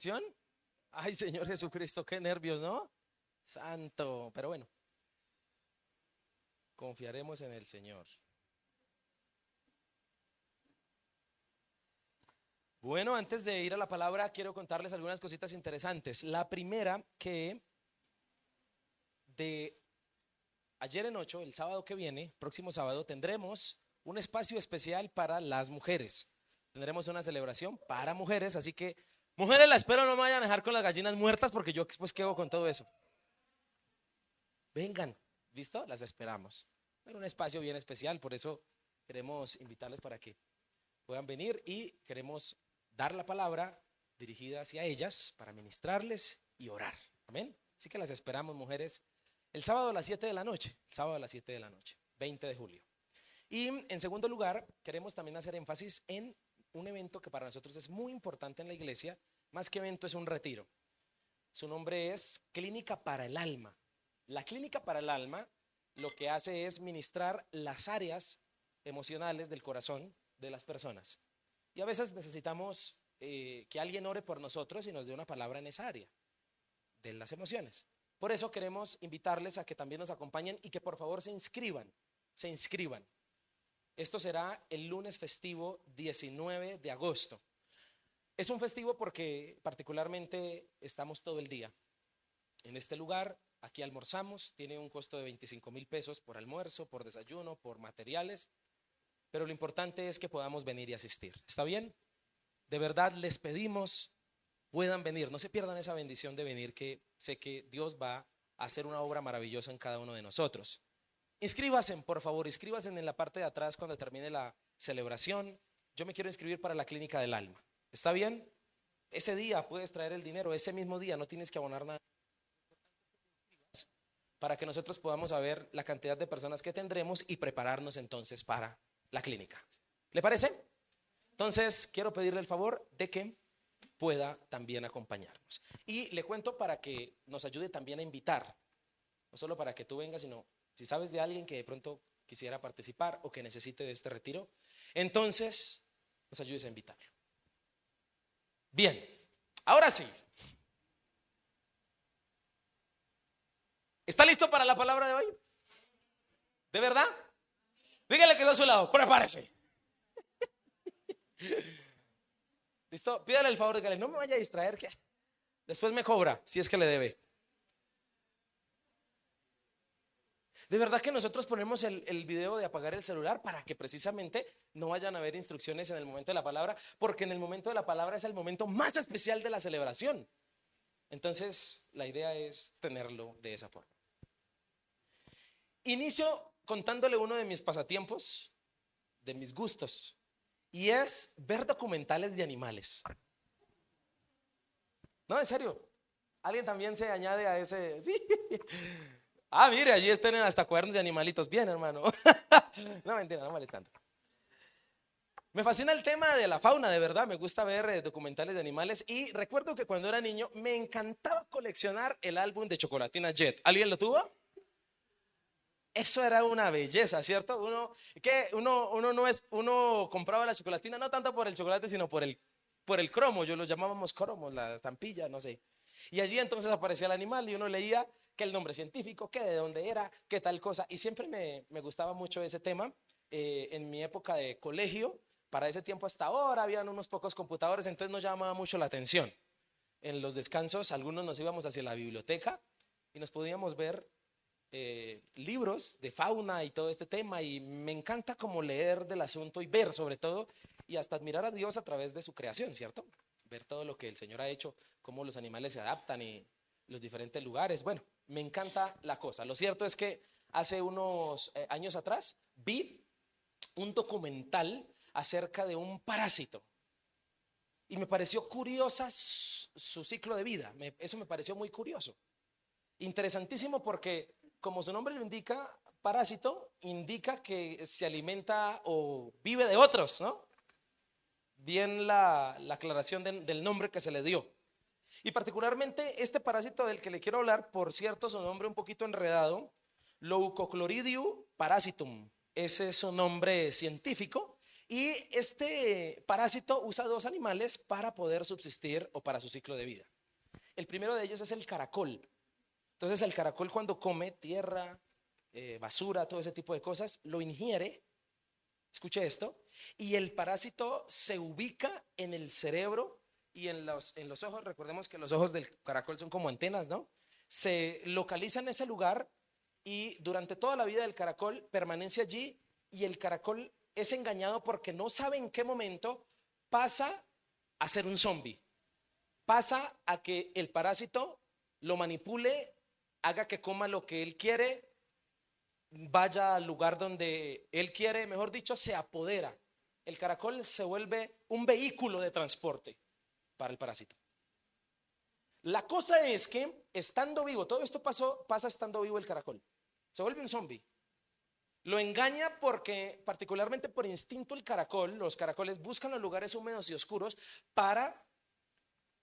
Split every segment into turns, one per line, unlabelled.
¿Sion? Ay, Señor Jesucristo, qué nervios, ¿no? Santo, pero bueno, confiaremos en el Señor. Bueno, antes de ir a la palabra, quiero contarles algunas cositas interesantes. La primera, que de ayer en 8, el sábado que viene, próximo sábado, tendremos un espacio especial para las mujeres. Tendremos una celebración para mujeres, así que mujeres, la espero no me vayan a dejar con las gallinas muertas porque yo después quedo con todo eso. Vengan, ¿listo? Las esperamos. En un espacio bien especial, por eso queremos invitarles para que puedan venir y queremos dar la palabra dirigida hacia ellas para ministrarles y orar. Amén. Así que las esperamos, mujeres, el sábado a las 7 de la noche, el sábado a las 7 de la noche, 20 de julio. Y en segundo lugar, queremos también hacer énfasis en un evento que para nosotros es muy importante en la iglesia, más que evento es un retiro. Su nombre es Clínica para el Alma. La Clínica para el Alma lo que hace es ministrar las áreas emocionales del corazón de las personas. Y a veces necesitamos que alguien ore por nosotros y nos dé una palabra en esa área de las emociones. Por eso queremos invitarles a que también nos acompañen y que por favor se inscriban, se inscriban. Esto será el lunes festivo 19 de agosto. Es un festivo porque particularmente estamos todo el día en este lugar. Aquí almorzamos, tiene un costo de 25,000 pesos por almuerzo, por desayuno, por materiales, pero lo importante es que podamos venir y asistir. ¿Está bien? De verdad les pedimos, puedan venir, no se pierdan esa bendición de venir, que sé que Dios va a hacer una obra maravillosa en cada uno de nosotros. Inscríbanse, por favor, inscríbanse en la parte de atrás cuando termine la celebración. Yo me quiero inscribir para la Clínica del Alma. ¿Está bien? Ese día puedes traer el dinero, ese mismo día no tienes que abonar nada, para que nosotros podamos saber la cantidad de personas que tendremos y prepararnos entonces para la clínica. ¿Le parece? Entonces quiero pedirle el favor de que pueda también acompañarnos. Y le cuento para que nos ayude también a invitar, no solo para que tú vengas, sino si sabes de alguien que de pronto quisiera participar o que necesite de este retiro, entonces nos ayudes a invitarlo. Bien, ahora sí. ¿Está listo para la palabra de hoy? ¿De verdad? Dígale que está a su lado, prepárese. ¿Listo? Pídale el favor de que no me vaya a distraer, que después me cobra, si es que le debe. De verdad que nosotros ponemos el video de apagar el celular para que precisamente no vayan a haber instrucciones en el momento de la palabra, porque en el momento de la palabra es el momento más especial de la celebración. Entonces, la idea es tenerlo de esa forma. Inicio contándole uno de mis pasatiempos, de mis gustos, y es ver documentales de animales. No, en serio. ¿Alguien también se añade a ese? Sí. Ah, mire, allí están hasta cuadernos de animalitos. Bien, hermano. No, mentira, no vale tanto. Me fascina el tema de la fauna, de verdad. Me gusta ver documentales de animales. Y recuerdo que cuando era niño me encantaba coleccionar el álbum de Chocolatina Jet. ¿Alguien lo tuvo? Eso era una belleza, ¿cierto? Uno compraba la chocolatina no tanto por el chocolate, sino por el cromo. Yo lo llamábamos cromo, la estampilla, no sé. Y allí entonces aparecía el animal y uno leía que el nombre científico, que de dónde era, qué tal cosa. Y siempre me gustaba mucho ese tema. En mi época de colegio, para ese tiempo hasta ahora, habían unos pocos computadores, entonces nos llamaba mucho la atención. En los descansos, algunos nos íbamos hacia la biblioteca y nos podíamos ver libros de fauna y todo este tema, y me encanta como leer del asunto y ver sobre todo y hasta admirar a Dios a través de su creación, ¿cierto? Ver todo lo que el Señor ha hecho, cómo los animales se adaptan y los diferentes lugares. Bueno, me encanta la cosa. Lo cierto es que hace unos años atrás vi un documental acerca de un parásito y me pareció curiosa su ciclo de vida. Eso me pareció muy curioso, interesantísimo, porque como su nombre lo indica, parásito indica que se alimenta o vive de otros, ¿no? Bien la aclaración del nombre que se le dio. Y particularmente este parásito del que le quiero hablar, por cierto, su nombre un poquito enredado, Leucochloridium parasitum. Ese es su nombre científico Y este parásito usa dos animales para poder subsistir o para su ciclo de vida. El primero de ellos es el caracol. Entonces el caracol, cuando come tierra, basura, todo ese tipo de cosas, lo ingiere, escuche esto, y el parásito se ubica en el cerebro y en los ojos. Recordemos que los ojos del caracol son como antenas, ¿no? Se localiza en ese lugar y durante toda la vida del caracol permanece allí, y el caracol es engañado porque no sabe en qué momento pasa a ser un zombie. Pasa a que el parásito lo manipule, haga que coma lo que él quiere, vaya al lugar donde él quiere, mejor dicho, se apodera. El caracol se vuelve un vehículo de transporte para el parásito. La cosa es que estando vivo, todo esto pasa estando vivo el caracol. Se vuelve un zombie. Lo engaña porque, particularmente por instinto, el caracol, los caracoles buscan los lugares húmedos y oscuros para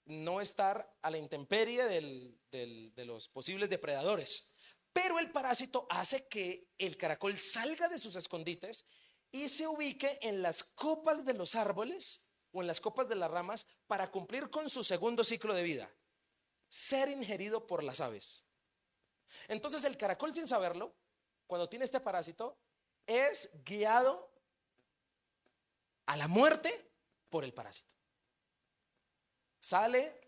no estar a la intemperie de los posibles depredadores. Pero el parásito hace que el caracol salga de sus escondites y se ubique en las copas de los árboles o en las copas de las ramas para cumplir con su segundo ciclo de vida: ser ingerido por las aves. Entonces el caracol, sin saberlo, cuando tiene este parásito, es guiado a la muerte por el parásito. Sale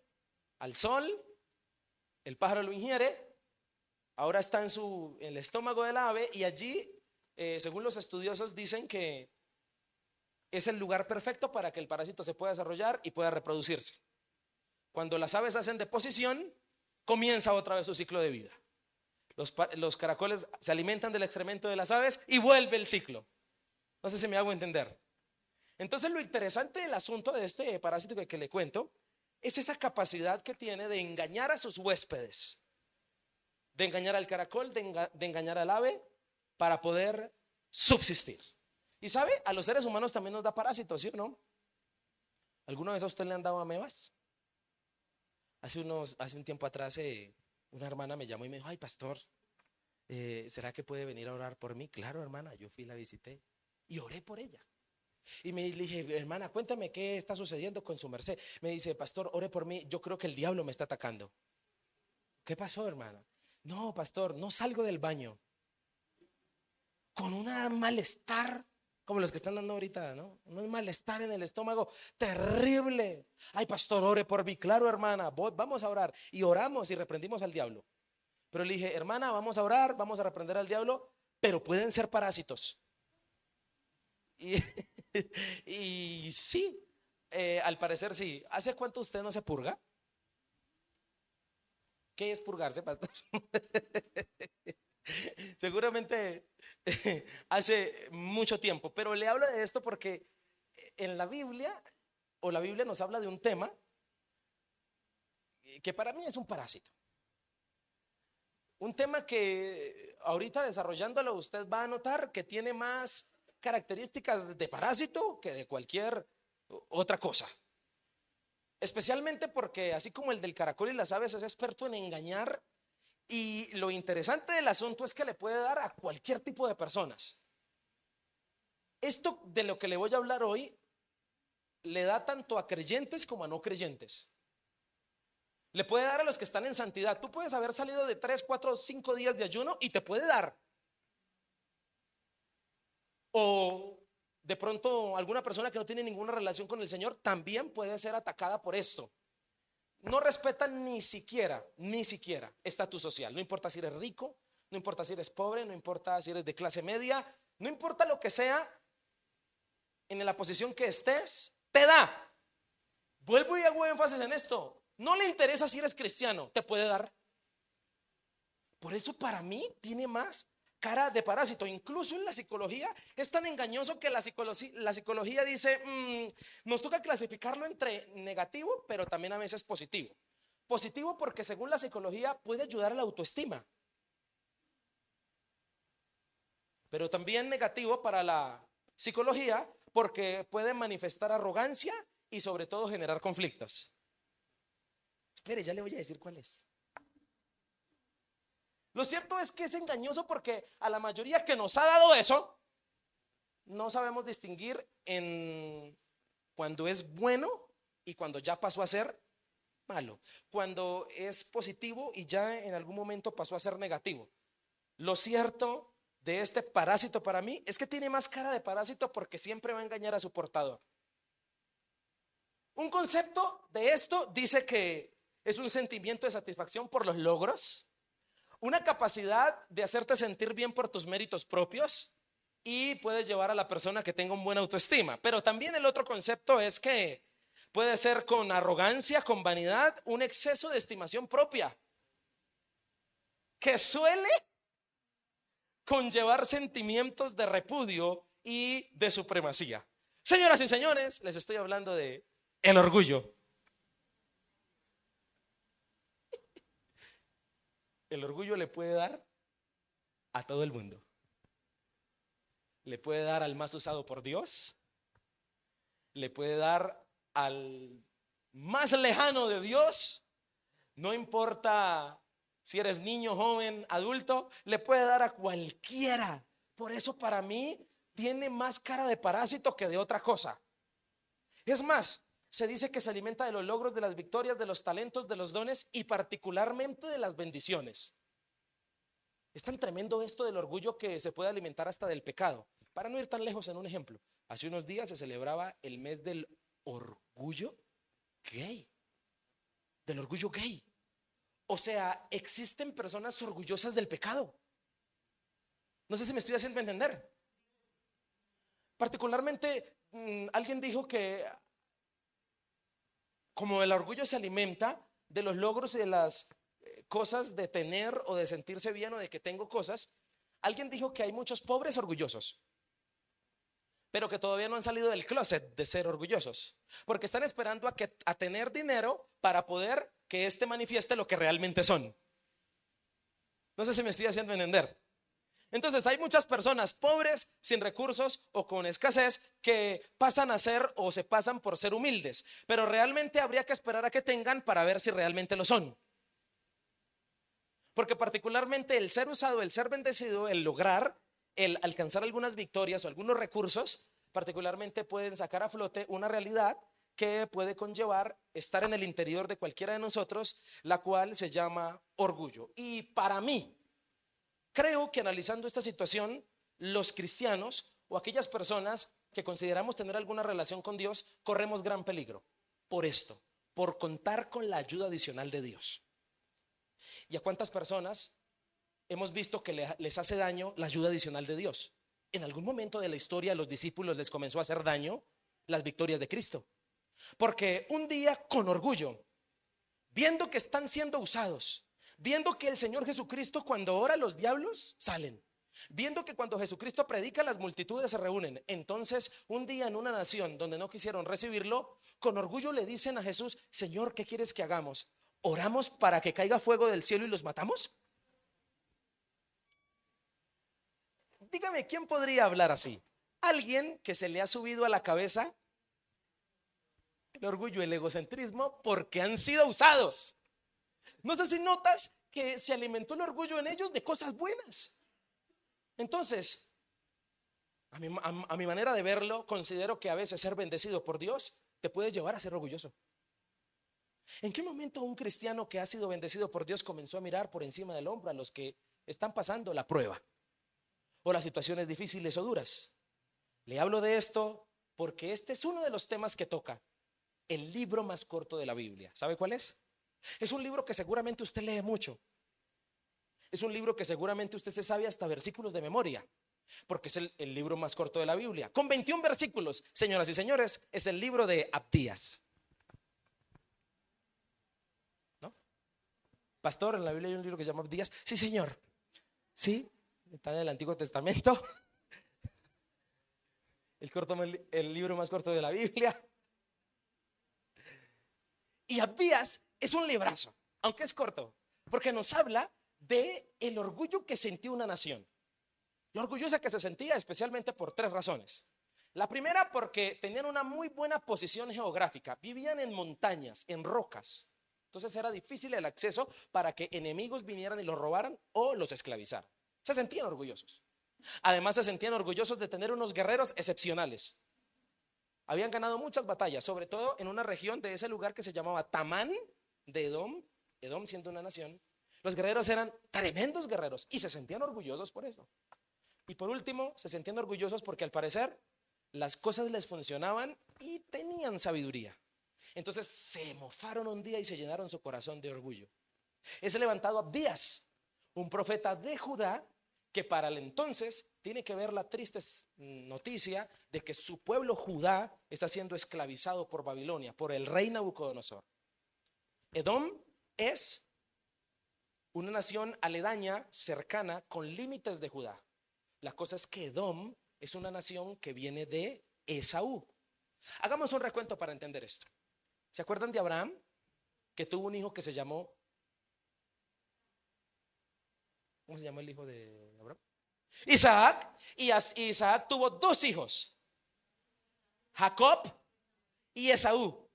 al sol, el pájaro lo ingiere, ahora está en el estómago del ave, y allí, según los estudiosos, dicen que es el lugar perfecto para que el parásito se pueda desarrollar y pueda reproducirse. Cuando las aves hacen deposición, comienza otra vez su ciclo de vida. Los caracoles se alimentan del excremento de las aves y vuelve el ciclo. No sé si me hago entender. Entonces, lo interesante del asunto de este parásito que le cuento es esa capacidad que tiene de engañar a sus huéspedes, de engañar al caracol, de engañar al ave para poder subsistir. Y sabe, a los seres humanos también nos da parásitos, ¿sí o no? ¿Alguna vez a usted le han dado amebas? Hace un tiempo atrás, una hermana me llamó y me dijo: ay, pastor, ¿será que puede venir a orar por mí? Claro, hermana, yo fui, la visité y oré por ella. Y le dije: hermana, cuéntame qué está sucediendo con su merced. Me dice: pastor, ore por mí, yo creo que el diablo me está atacando. ¿Qué pasó, hermana? No, pastor, no salgo del baño con un malestar como los que están dando ahorita, ¿no? Un malestar en el estómago terrible. Ay, pastor, ore por mí. Claro, hermana, vamos a orar. Y oramos y reprendimos al diablo. Pero le dije: hermana, vamos a orar, vamos a reprender al diablo, pero pueden ser parásitos. Y, y sí, al parecer sí. ¿Hace cuánto usted no se purga? ¿Qué es purgarse, pastor? Seguramente hace mucho tiempo, pero le hablo de esto porque en la Biblia, o la Biblia nos habla de un tema que para mí es un parásito. Un tema que ahorita, desarrollándolo, usted va a notar que tiene más características de parásito que de cualquier otra cosa. Especialmente porque, así como el del caracol y las aves, es experto en engañar. Y lo interesante del asunto es que le puede dar a cualquier tipo de personas. Esto de lo que le voy a hablar hoy le da tanto a creyentes como a no creyentes. Le puede dar a los que están en santidad. Tú puedes haber salido de 3, 4, 5 días de ayuno y te puede dar. O de pronto alguna persona que no tiene ninguna relación con el Señor también puede ser atacada por esto. No respetan ni siquiera estatus social. No importa si eres rico, no importa si eres pobre, no importa si eres de clase media, no importa lo que sea, en la posición que estés, te da. Vuelvo y hago énfasis en esto. No le interesa si eres cristiano, te puede dar. Por eso, para mí, tiene más cara de parásito. Incluso en la psicología es tan engañoso que la psicología dice: nos toca clasificarlo entre negativo, pero también a veces positivo. Positivo porque, según la psicología, puede ayudar a la autoestima, pero también negativo para la psicología porque puede manifestar arrogancia y, sobre todo, generar conflictos. Espere, ya le voy a decir cuál es. Lo cierto es que es engañoso porque a la mayoría que nos ha dado eso, no sabemos distinguir en cuando es bueno y cuando ya pasó a ser malo, cuando es positivo y ya en algún momento pasó a ser negativo. Lo cierto de este parásito para mí es que tiene más cara de parásito porque siempre va a engañar a su portador. Un concepto de esto dice que es un sentimiento de satisfacción por los logros, una capacidad de hacerte sentir bien por tus méritos propios y puede llevar a la persona que tenga un buen autoestima. Pero también el otro concepto es que puede ser con arrogancia, con vanidad, un exceso de estimación propia que suele conllevar sentimientos de repudio y de supremacía. Señoras y señores, les estoy hablando de el orgullo. El orgullo le puede dar a todo el mundo. Le puede dar al más usado por Dios. Le puede dar al más lejano de Dios. No importa si eres niño, joven, adulto, le puede dar a cualquiera. Por eso para mí tiene más cara de parásito que de otra cosa. Es más, se dice que se alimenta de los logros, de las victorias, de los talentos, de los dones y particularmente de las bendiciones. Es tan tremendo esto del orgullo que se puede alimentar hasta del pecado. Para no ir tan lejos, en un ejemplo, hace unos días se celebraba el mes del orgullo gay. Del orgullo gay. O sea, existen personas orgullosas del pecado. No sé si me estoy haciendo entender. Particularmente, alguien dijo que como el orgullo se alimenta de los logros y de las cosas de tener o de sentirse bien o de que tengo cosas, alguien dijo que hay muchos pobres orgullosos, pero que todavía no han salido del closet de ser orgullosos, porque están esperando a tener dinero para poder que éste manifieste lo que realmente son. No sé si me estoy haciendo entender. Entonces hay muchas personas pobres, sin recursos o con escasez que pasan a ser o se pasan por ser humildes, pero realmente habría que esperar a que tengan para ver si realmente lo son. Porque particularmente el ser usado, el ser bendecido, el lograr, el alcanzar algunas victorias o algunos recursos, particularmente pueden sacar a flote una realidad que puede conllevar estar en el interior de cualquiera de nosotros, la cual se llama orgullo. Y para mí, creo que analizando esta situación, los cristianos o aquellas personas que consideramos tener alguna relación con Dios, corremos gran peligro por esto, por contar con la ayuda adicional de Dios. ¿Y a cuántas personas hemos visto que les hace daño la ayuda adicional de Dios? En algún momento de la historia a los discípulos les comenzó a hacer daño las victorias de Cristo. Porque un día con orgullo, viendo que están siendo usados, viendo que el Señor Jesucristo cuando ora los diablos salen, viendo que cuando Jesucristo predica las multitudes se reúnen, entonces un día en una nación donde no quisieron recibirlo, con orgullo le dicen a Jesús: Señor, ¿qué quieres que hagamos? ¿Oramos para que caiga fuego del cielo y los matamos? Dígame, ¿quién podría hablar así? Alguien que se le ha subido a la cabeza el orgullo, el egocentrismo, porque han sido usados. No sé si notas que se alimentó el orgullo en ellos de cosas buenas. Entonces, a mi manera de verlo, considero que a veces ser bendecido por Dios te puede llevar a ser orgulloso. ¿En qué momento un cristiano que ha sido bendecido por Dios comenzó a mirar por encima del hombro a los que están pasando la prueba o las situaciones difíciles o duras? Le hablo de esto porque este es uno de los temas que toca el libro más corto de la Biblia. ¿Sabe cuál es? Es un libro que seguramente usted lee mucho. Es un libro que seguramente usted se sabe hasta versículos de memoria, porque es el libro más corto de la Biblia. Con 21 versículos, señoras y señores, es el libro de Abdías. ¿No? Pastor, en la Biblia hay un libro que se llama Abdías. Sí, señor. Sí, está en el Antiguo Testamento. El libro más corto de la Biblia. Y Abdías es un librazo, aunque es corto, porque nos habla de el orgullo que sentía una nación. Lo orgullosa que se sentía, especialmente por tres razones. La primera, porque tenían una muy buena posición geográfica, vivían en montañas, en rocas. Entonces era difícil el acceso para que enemigos vinieran y los robaran o los esclavizaran. Se sentían orgullosos. Además se sentían orgullosos de tener unos guerreros excepcionales. Habían ganado muchas batallas, sobre todo en una región de ese lugar que se llamaba Tamán de Edom, Edom siendo una nación. Los guerreros eran tremendos guerreros y se sentían orgullosos por eso. Y por último, se sentían orgullosos porque al parecer las cosas les funcionaban y tenían sabiduría. Entonces se mofaron un día y se llenaron su corazón de orgullo. Es levantado Abdías, un profeta de Judá, que para el entonces tiene que ver la triste noticia de que su pueblo Judá está siendo esclavizado por Babilonia, por el rey Nabucodonosor. Edom es una nación aledaña, cercana, con límites de Judá. La cosa es que Edom es una nación que viene de Esaú. Hagamos un recuento para entender esto. ¿Se acuerdan de Abraham? Que tuvo un hijo que se llamó, ¿cómo se llama el hijo de Abraham? Isaac. Y Isaac tuvo dos hijos, Jacob y Esaú.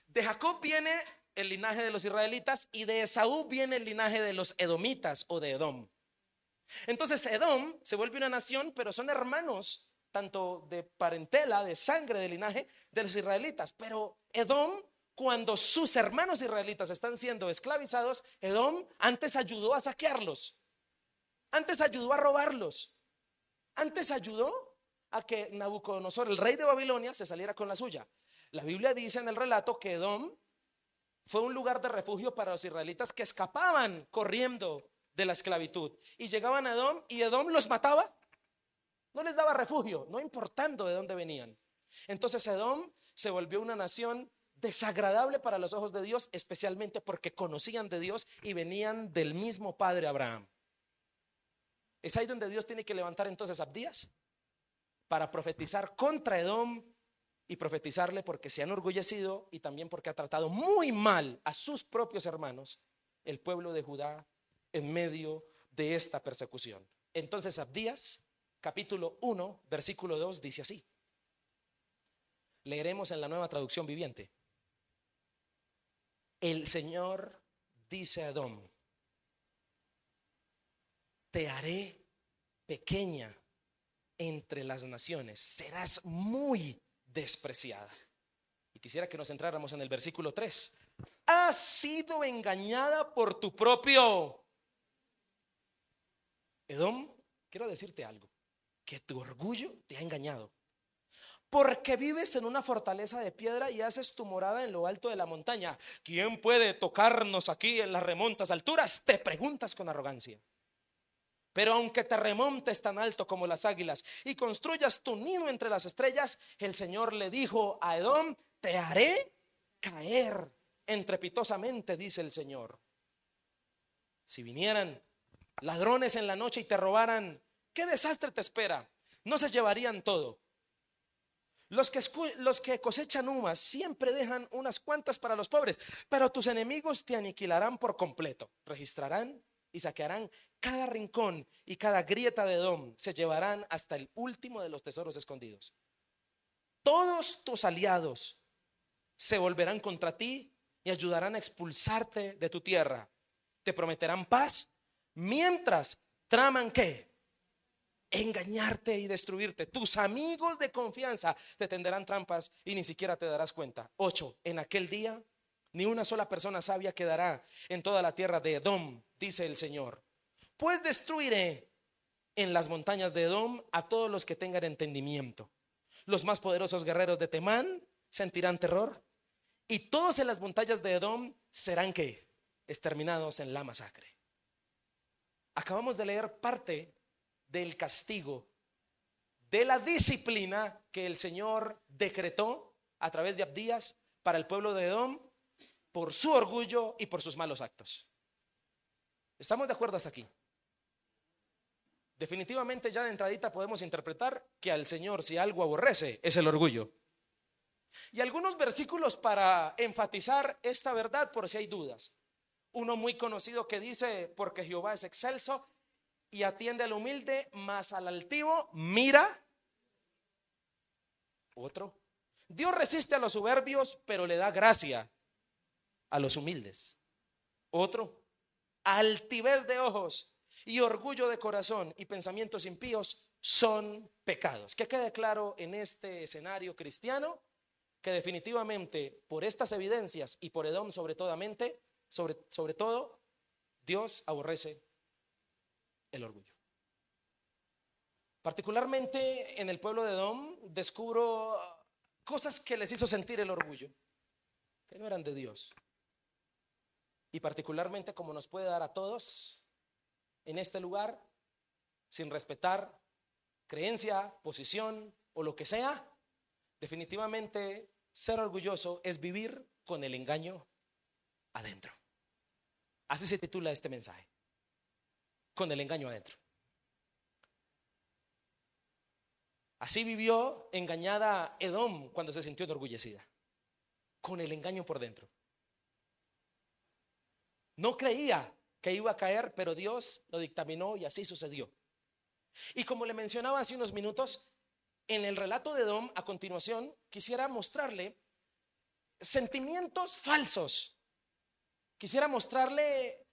De Jacob viene el linaje de los israelitas y de Esaú viene el linaje de los edomitas o de Edom. Entonces Edom se vuelve una nación, pero son hermanos tanto de parentela, de sangre, de linaje de los israelitas. Pero Edom, cuando sus hermanos israelitas están siendo esclavizados, Edom antes ayudó a saquearlos, antes ayudó a robarlos, antes ayudó a que Nabucodonosor, el rey de Babilonia, se saliera con la suya. La Biblia dice en el relato que Edom fue un lugar de refugio para los israelitas que escapaban corriendo de la esclavitud y llegaban a Edom y Edom los mataba, no les daba refugio, no importando de dónde venían. Entonces Edom se volvió una nación desagradable para los ojos de Dios, especialmente porque conocían de Dios y venían del mismo padre Abraham. Es ahí donde Dios tiene que levantar entonces a Abdías para profetizar contra Edom y profetizarle porque se han enorgullecido y también porque ha tratado muy mal a sus propios hermanos, el pueblo de Judá, en medio de esta persecución. Entonces Abdías, capítulo 1, versículo 2 dice así. Leeremos en la Nueva Traducción Viviente. El Señor dice a Edom: te haré pequeña entre las naciones, serás muy despreciada. Y quisiera que nos centráramos en el versículo 3. Has sido engañada por tu propio Edom. Quiero decirte algo, que tu orgullo te ha engañado, porque vives en una fortaleza de piedra y haces tu morada en lo alto de la montaña. ¿Quién puede tocarnos aquí en las remontas alturas?, te preguntas con arrogancia. Pero aunque te remontes tan alto como las águilas y construyas tu nido entre las estrellas, el Señor le dijo a Edom: te haré caer estrepitosamente, dice el Señor. Si vinieran ladrones en la noche y te robaran, ¿qué desastre te espera? No se llevarían todo. Los que cosechan uvas siempre dejan unas cuantas para los pobres, pero tus enemigos te aniquilarán por completo. Registrarán y saquearán cada rincón y cada grieta de Edom, se llevarán hasta el último de los tesoros escondidos. Todos tus aliados se volverán contra ti y ayudarán a expulsarte de tu tierra. Te prometerán paz mientras traman ¿qué? Engañarte y destruirte. Tus amigos de confianza te tenderán trampas y ni siquiera te darás cuenta. 8. En aquel día ni una sola persona sabia quedará en toda la tierra de Edom, dice el Señor. Pues destruiré en las montañas de Edom a todos los que tengan entendimiento. Los más poderosos guerreros de Temán sentirán terror y todos en las montañas de Edom serán ¿qué? Exterminados en la masacre. Acabamos de leer parte del castigo, de la disciplina que el Señor decretó a través de Abdías para el pueblo de Edom por su orgullo y por sus malos actos. ¿Estamos de acuerdo hasta aquí? Definitivamente ya de entradita podemos interpretar que al Señor, si algo aborrece, es el orgullo. Y algunos versículos para enfatizar esta verdad por si hay dudas. Uno muy conocido que dice: porque Jehová es excelso y atiende al humilde, mas al altivo mira. Otro: Dios resiste a los soberbios, pero le da gracia a los humildes. Otro: altivez de ojos y orgullo de corazón y pensamientos impíos son pecados. Que quede claro en este escenario cristiano que definitivamente por estas evidencias y por Edom sobre todo, Dios aborrece el orgullo. Particularmente en el pueblo de Edom descubro cosas que les hizo sentir el orgullo, que no eran de Dios. Y particularmente como nos puede dar a todos en este lugar, sin respetar creencia, posición o lo que sea, definitivamente ser orgulloso es vivir con el engaño adentro. Así se titula este mensaje, con el engaño adentro. Así vivió engañada Edom cuando se sintió enorgullecida, con el engaño por dentro. No creía que iba a caer, pero Dios lo dictaminó y así sucedió. Y como le mencionaba hace unos minutos, en el relato de Edom, a continuación, quisiera mostrarle sentimientos falsos. Quisiera mostrarle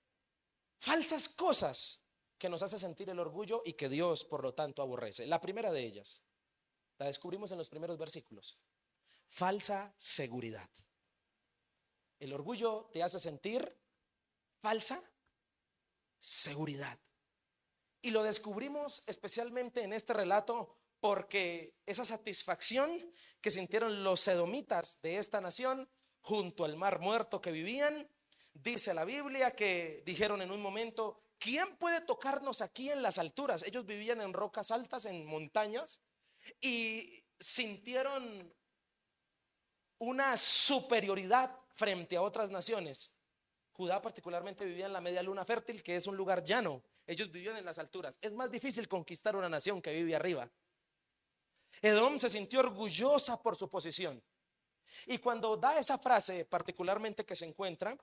falsas cosas que nos hace sentir el orgullo y que Dios, por lo tanto, aborrece. La primera de ellas, la descubrimos en los primeros versículos. Falsa seguridad. El orgullo te hace sentir falsa seguridad. Y lo descubrimos especialmente en este relato porque esa satisfacción que sintieron los edomitas de esta nación junto al mar muerto que vivían, dice la Biblia que dijeron en un momento: ¿quién puede tocarnos aquí en las alturas? Ellos vivían en rocas altas, en montañas, y sintieron una superioridad frente a otras naciones. Judá particularmente vivía en la media luna fértil, que es un lugar llano. Ellos vivían en las alturas. Es más difícil conquistar una nación que vive arriba. Edom se sintió orgullosa por su posición. Y cuando da esa frase, particularmente que se encuentra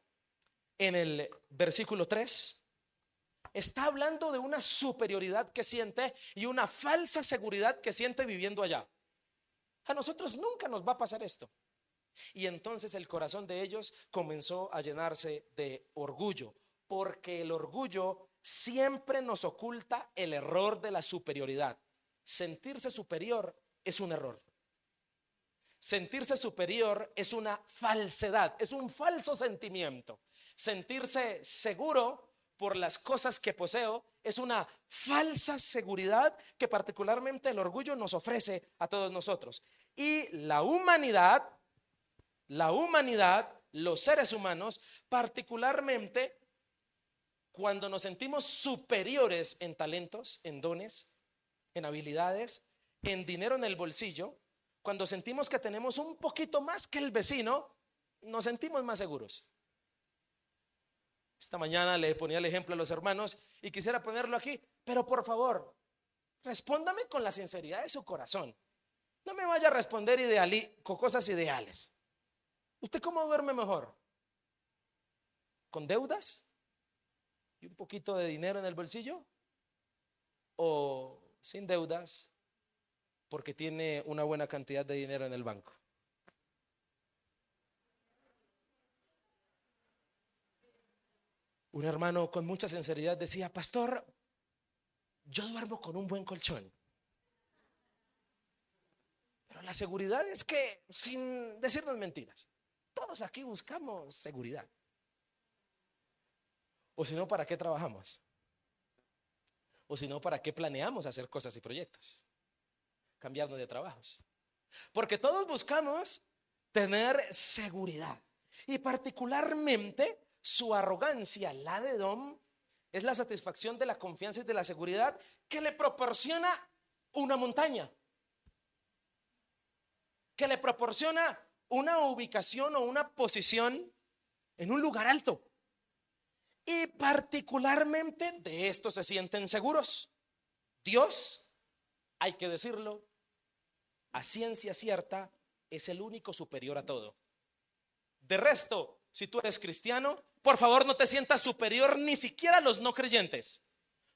en el versículo 3, está hablando de una superioridad que siente y una falsa seguridad que siente viviendo allá. A nosotros nunca nos va a pasar esto. Y entonces el corazón de ellos comenzó a llenarse de orgullo, porque el orgullo siempre nos oculta el error de la superioridad. Sentirse superior es un error. Sentirse superior es una falsedad, es un falso sentimiento. Sentirse seguro por las cosas que poseo es una falsa seguridad que particularmente el orgullo nos ofrece a todos nosotros. Y la humanidad, los seres humanos, particularmente cuando nos sentimos superiores en talentos, en dones, en habilidades, en dinero en el bolsillo, cuando sentimos que tenemos un poquito más que el vecino, nos sentimos más seguros. Esta mañana le ponía el ejemplo a los hermanos y quisiera ponerlo aquí, pero por favor, respóndame con la sinceridad de su corazón. No me vaya a responder con cosas ideales. ¿Usted cómo duerme mejor? ¿Con deudas y un poquito de dinero en el bolsillo? ¿O sin deudas porque tiene una buena cantidad de dinero en el banco? Un hermano con mucha sinceridad decía: pastor, yo duermo con un buen colchón, pero la seguridad es que, sin decirnos mentiras, todos aquí buscamos seguridad. O si no, ¿para qué trabajamos? O si no, ¿para qué planeamos hacer cosas y proyectos? Cambiarnos de trabajos. Porque todos buscamos tener seguridad. Y particularmente su arrogancia, la de Edom, es la satisfacción de la confianza y de la seguridad que le proporciona una montaña, que le proporciona una ubicación o una posición en un lugar alto. Y particularmente de esto se sienten seguros. Dios, hay que decirlo, a ciencia cierta, es el único superior a todo. De resto, si tú eres cristiano, por favor no te sientas superior ni siquiera a los no creyentes,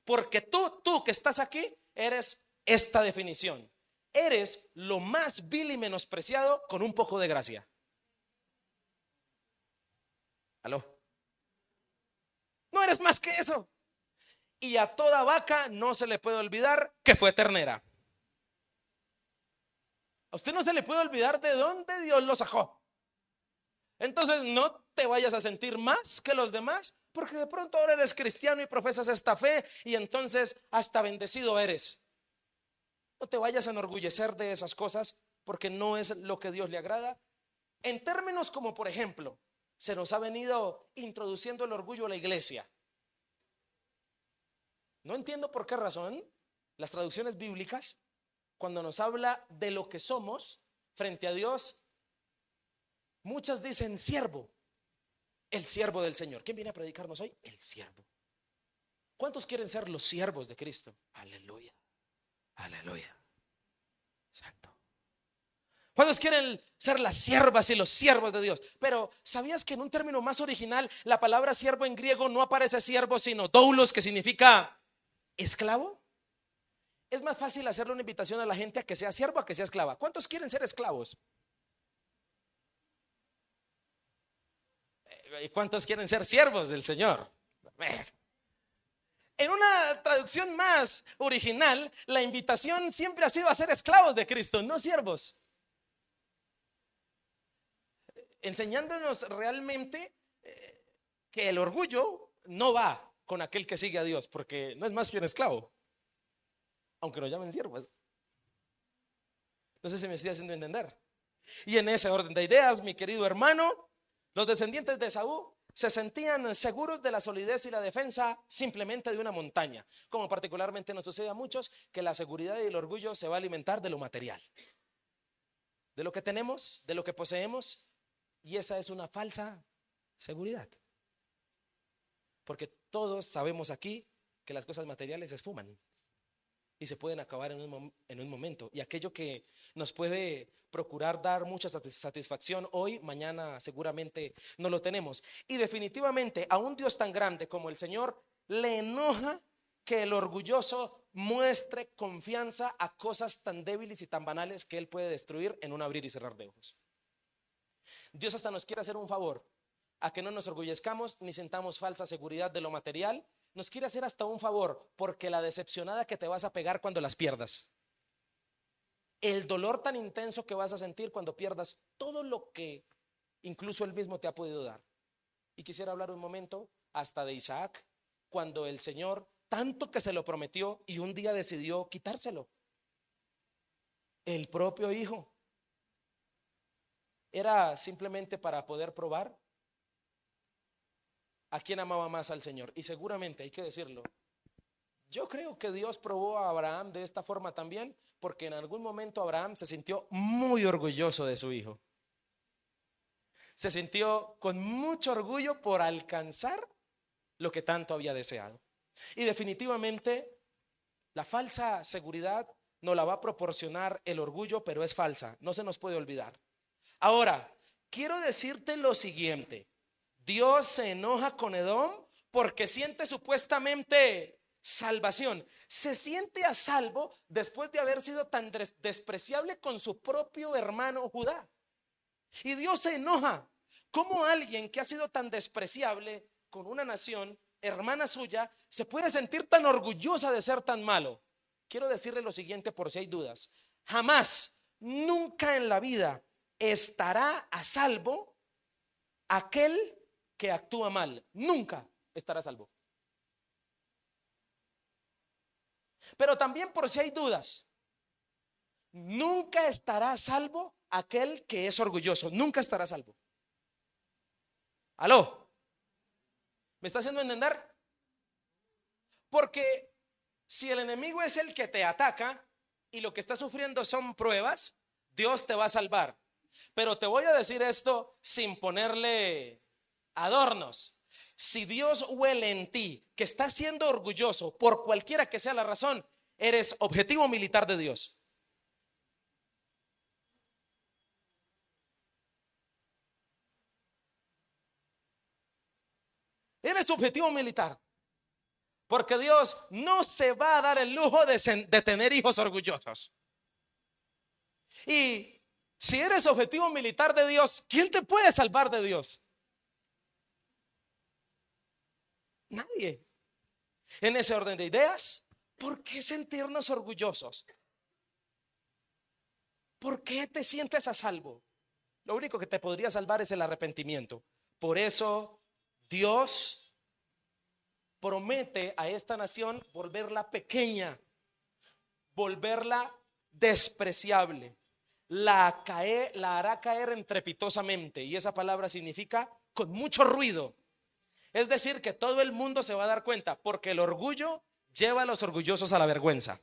porque tú que estás aquí, eres esta definición. Eres lo más vil y menospreciado con un poco de gracia. ¿Aló? No eres más que eso. y a toda vaca no se le puede olvidar que fue ternera. A usted no se le puede olvidar de dónde Dios lo sacó. Entonces no te vayas a sentir más que los demás, porque de pronto ahora eres cristiano y profesas esta fe y entonces hasta bendecido eres. No te vayas a enorgullecer de esas cosas, porque no es lo que Dios le agrada. En términos como, por ejemplo, se nos ha venido introduciendo el orgullo a la iglesia. No entiendo por qué razón las traducciones bíblicas, cuando nos habla de lo que somos frente a Dios, muchas dicen siervo, el siervo del Señor. ¿Quién viene a predicarnos hoy? El siervo. ¿Cuántos quieren ser los siervos de Cristo? Aleluya, aleluya, santo. ¿Cuántos quieren ser las siervas y los siervos de Dios? Pero ¿sabías que en un término más original la palabra siervo en griego no aparece siervo sino doulos, que significa esclavo? Es más fácil hacerle una invitación a la gente a que sea siervo a que sea esclava. ¿Cuántos quieren ser esclavos? ¿Y cuántos quieren ser siervos del Señor? En una traducción más original, la invitación siempre ha sido a ser esclavos de Cristo, no siervos. Enseñándonos realmente que el orgullo no va con aquel que sigue a Dios, porque no es más que un esclavo, aunque nos llamen siervos. No sé si me estoy haciendo entender. Y en ese orden de ideas, mi querido hermano, los descendientes de Esaú se sentían seguros de la solidez y la defensa simplemente de una montaña, como particularmente nos sucede a muchos, que la seguridad y el orgullo se va a alimentar de lo material, de lo que tenemos, de lo que poseemos, y esa es una falsa seguridad, porque todos sabemos aquí que las cosas materiales se esfuman y se pueden acabar en un momento, y aquello que nos puede procurar dar mucha satisfacción hoy, mañana seguramente no lo tenemos. Y definitivamente a un Dios tan grande como el Señor le enoja que el orgulloso muestre confianza a cosas tan débiles y tan banales que Él puede destruir en un abrir y cerrar de ojos. Dios hasta nos quiere hacer un favor, a que no nos orgullezcamos ni sintamos falsa seguridad de lo material. Nos quiere hacer hasta un favor, porque la decepcionada que te vas a pegar cuando las pierdas, el dolor tan intenso que vas a sentir cuando pierdas todo lo que incluso Él mismo te ha podido dar. Y quisiera hablar un momento hasta de Isaac, cuando el Señor tanto que se lo prometió y un día decidió quitárselo. El propio hijo. Era simplemente para poder probar a quién amaba más al Señor. Y seguramente, hay que decirlo, yo creo que Dios probó a Abraham de esta forma también, porque en algún momento Abraham se sintió muy orgulloso de su hijo. Se sintió con mucho orgullo por alcanzar lo que tanto había deseado. Y definitivamente la falsa seguridad nos la va a proporcionar el orgullo, pero es falsa, no se nos puede olvidar. Ahora, quiero decirte lo siguiente: Dios se enoja con Edom porque siente supuestamente salvación. Se siente a salvo después de haber sido tan despreciable con su propio hermano Judá. Y Dios se enoja. ¿Cómo alguien que ha sido tan despreciable con una nación hermana suya se puede sentir tan orgullosa de ser tan malo? Quiero decirle lo siguiente por si hay dudas: jamás, nunca en la vida estará a salvo aquel que actúa mal. Nunca estará a salvo. Pero también, por si hay dudas, nunca estará a salvo aquel que es orgulloso. Nunca estará a salvo. ¿Aló? ¿Me está haciendo entender? Porque si el enemigo es el que te ataca y lo que está sufriendo son pruebas, Dios te va a salvar. Pero te voy a decir esto sin ponerle adornos. Si Dios huele en ti que estás siendo orgulloso por cualquiera que sea la razón, eres objetivo militar de Dios. Eres objetivo militar. Porque Dios no se va a dar el lujo de tener hijos orgullosos. Y si eres objetivo militar de Dios, ¿quién te puede salvar de Dios? Nadie. En ese orden de ideas, ¿por qué sentirnos orgullosos? ¿Por qué te sientes a salvo? Lo único que te podría salvar es el arrepentimiento. Por eso Dios promete a esta nación volverla pequeña, volverla despreciable. La hará caer estrepitosamente, y esa palabra significa con mucho ruido. Es decir, que todo el mundo se va a dar cuenta, porque el orgullo lleva a los orgullosos a la vergüenza.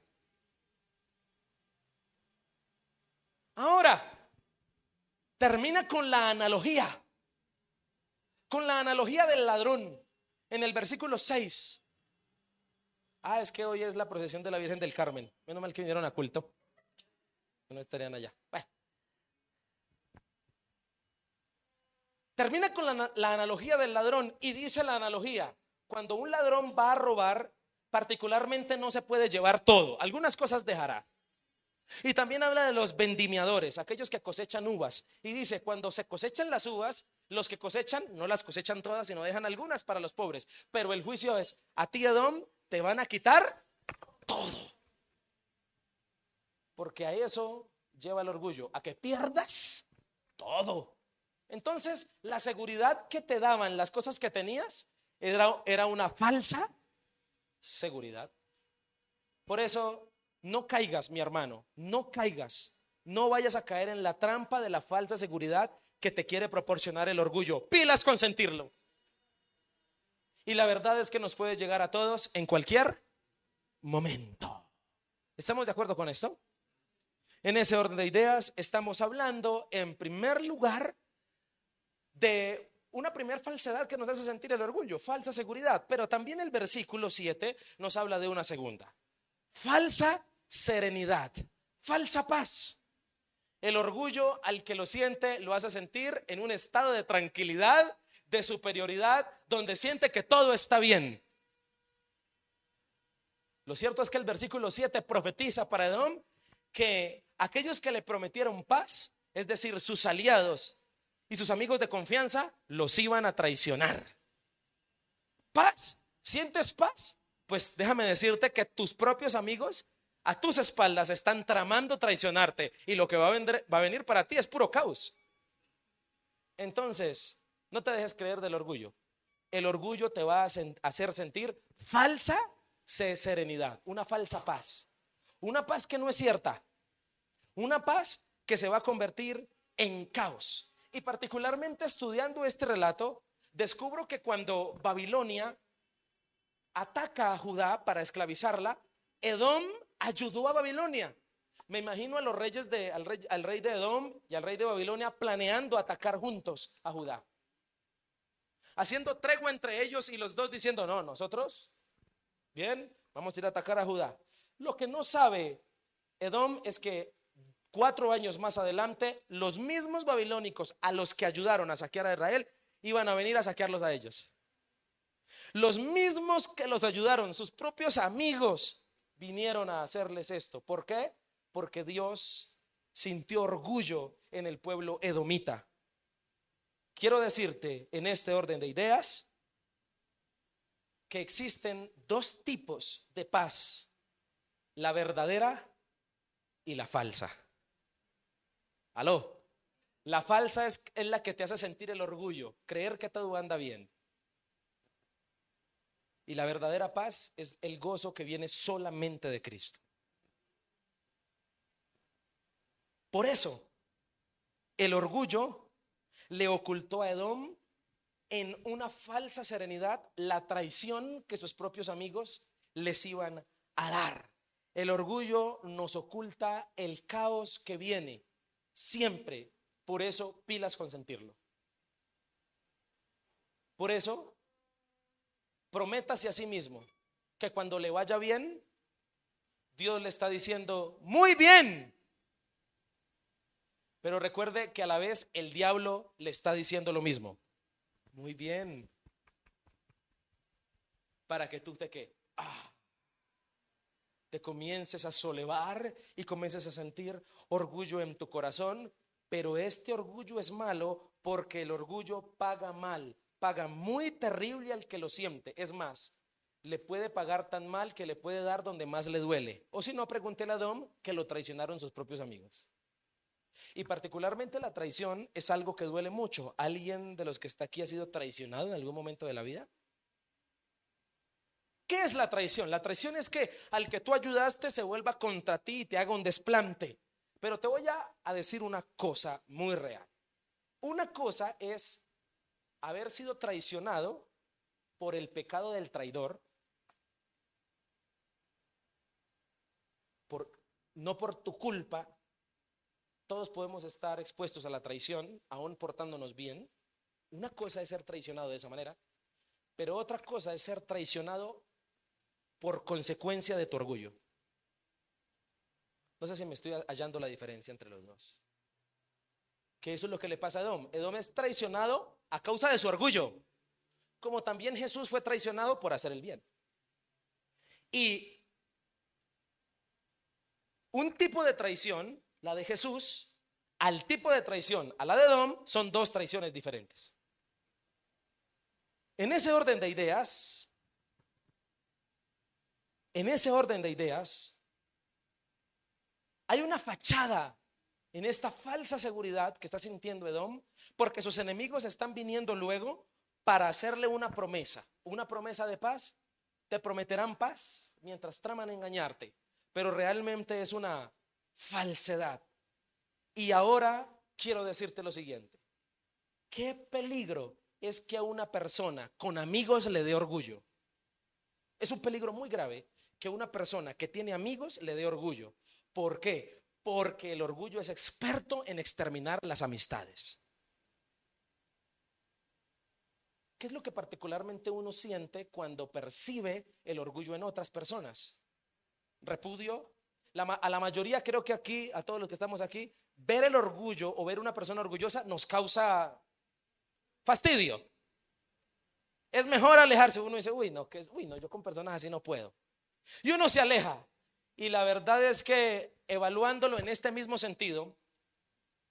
Ahora, termina con la analogía del ladrón en el versículo 6. Es que hoy es la procesión de la Virgen del Carmen. Menos mal que vinieron a culto, no estarían allá. Bueno. Termina con la analogía del ladrón y dice la analogía: cuando un ladrón va a robar, particularmente no se puede llevar todo, algunas cosas dejará. Y también habla de los vendimiadores, aquellos que cosechan uvas, y dice: cuando se cosechan las uvas, los que cosechan no las cosechan todas, sino dejan algunas para los pobres. Pero el juicio es: a ti, Edom, te van a quitar todo, porque a eso lleva el orgullo, a que pierdas todo. Entonces, la seguridad que te daban las cosas que tenías era una falsa seguridad. Por eso, no caigas, mi hermano, no caigas, no vayas a caer en la trampa de la falsa seguridad que te quiere proporcionar el orgullo. Pilas con sentirlo. Y la verdad es que nos puede llegar a todos en cualquier momento. ¿Estamos de acuerdo con esto? En ese orden de ideas, estamos hablando en primer lugar de una primera falsedad que nos hace sentir el orgullo, falsa seguridad. Pero también el versículo 7 nos habla de una segunda: falsa serenidad, falsa paz. El orgullo, al que lo siente, lo hace sentir en un estado de tranquilidad, de superioridad, donde siente que todo está bien. Lo cierto es que el versículo 7 profetiza para Edom que aquellos que le prometieron paz, es decir, sus aliados y sus amigos de confianza, los iban a traicionar. ¿Paz? ¿Sientes paz? Pues déjame decirte que tus propios amigos a tus espaldas están tramando traicionarte, y lo que va a venir para ti es puro caos. Entonces, no te dejes creer del orgullo. El orgullo te va a hacer sentir falsa serenidad, una falsa paz, una paz que no es cierta, una paz que se va a convertir en caos. Y particularmente estudiando este relato, descubro que cuando Babilonia ataca a Judá para esclavizarla, Edom ayudó a Babilonia. Me imagino a los reyes al rey de Edom y al rey de Babilonia planeando atacar juntos a Judá, haciendo tregua entre ellos, y los dos diciendo: no, nosotros, bien, vamos a ir a atacar a Judá. Lo que no sabe Edom es que 4 años más adelante, los mismos babilónicos a los que ayudaron a saquear a Israel iban a venir a saquearlos a ellos. Los mismos que los ayudaron, sus propios amigos, vinieron a hacerles esto. ¿Por qué? Porque Dios sintió orgullo en el pueblo edomita. Quiero decirte en este orden de ideas que existen dos tipos de paz: la verdadera y la falsa. Aló. La falsa es la que te hace sentir el orgullo, creer que todo anda bien. Y la verdadera paz es el gozo que viene solamente de Cristo. Por eso, el orgullo le ocultó a Edom en una falsa serenidad la traición que sus propios amigos les iban a dar. El orgullo nos oculta el caos que viene siempre. Por eso, pilas con sentirlo. Por eso, prométase a sí mismo que cuando le vaya bien, Dios le está diciendo: muy bien. Pero recuerde que a la vez el diablo le está diciendo lo mismo: muy bien. Para que tú te comiences a solevar y comiences a sentir orgullo en tu corazón. Pero este orgullo es malo, porque el orgullo paga mal, paga muy terrible al que lo siente. Es más, le puede pagar tan mal que le puede dar donde más le duele. O si no, pregúntele a Edom, que lo traicionaron sus propios amigos. Y particularmente la traición es algo que duele mucho. ¿Alguien de los que está aquí ha sido traicionado en algún momento de la vida? ¿Qué es la traición? La traición es que al que tú ayudaste se vuelva contra ti y te haga un desplante. Pero te voy a decir una cosa muy real. Una cosa es haber sido traicionado por el pecado del traidor, no por tu culpa. Todos podemos estar expuestos a la traición, aún portándonos bien. Una cosa es ser traicionado de esa manera, pero otra cosa es ser traicionado por consecuencia de tu orgullo. No sé si me estoy hallando la diferencia entre los dos. Que eso es lo que le pasa a Edom. Edom es traicionado a causa de su orgullo, como también Jesús fue traicionado por hacer el bien. Y un tipo de traición, la de Jesús, al tipo de traición, a la de Edom, son dos traiciones diferentes. En ese orden de ideas, hay una fachada en esta falsa seguridad que está sintiendo Edom, porque sus enemigos están viniendo luego para hacerle una promesa de paz. Te prometerán paz mientras traman engañarte, pero realmente es una falsedad. Y ahora quiero decirte lo siguiente: qué peligro es que a una persona con amigos le dé orgullo. Es un peligro muy grave que una persona que tiene amigos le dé orgullo. ¿Por qué? Porque el orgullo es experto en exterminar las amistades. ¿Qué es lo que particularmente uno siente cuando percibe el orgullo en otras personas? Repudio. A la mayoría, creo que aquí, a todos los que estamos aquí, ver el orgullo o ver una persona orgullosa nos causa fastidio. Es mejor alejarse. Uno dice, uy, no, yo con personas así no puedo. Y uno se aleja. Y la verdad es que, evaluándolo en este mismo sentido,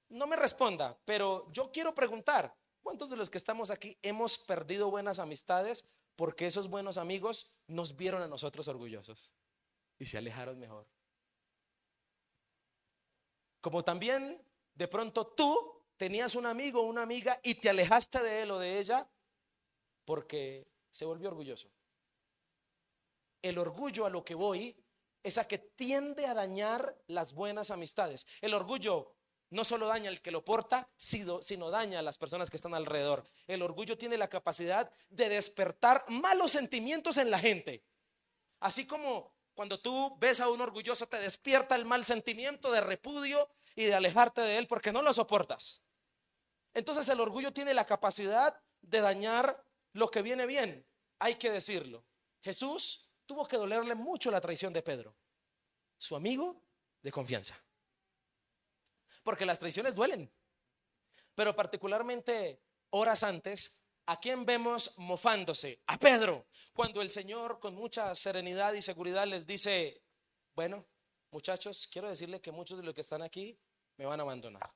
no me responda, pero yo quiero preguntar: ¿cuántos de los que estamos aquí hemos perdido buenas amistades porque esos buenos amigos nos vieron a nosotros orgullosos y se alejaron mejor? Como también de pronto tú tenías un amigo o una amiga y te alejaste de él o de ella porque se volvió orgulloso. El orgullo, a lo que voy, es a que tiende a dañar las buenas amistades. El orgullo no solo daña al que lo porta, sino daña a las personas que están alrededor. El orgullo tiene la capacidad de despertar malos sentimientos en la gente. Así como cuando tú ves a un orgulloso, te despierta el mal sentimiento de repudio y de alejarte de él porque no lo soportas. Entonces el orgullo tiene la capacidad de dañar lo que viene bien. Hay que decirlo. Jesús tuvo que dolerle mucho la traición de Pedro, su amigo de confianza, porque las traiciones duelen. Pero particularmente horas antes, ¿a quién vemos mofándose? A Pedro, cuando el Señor con mucha serenidad y seguridad les dice: bueno, muchachos, quiero decirle que muchos de los que están aquí me van a abandonar,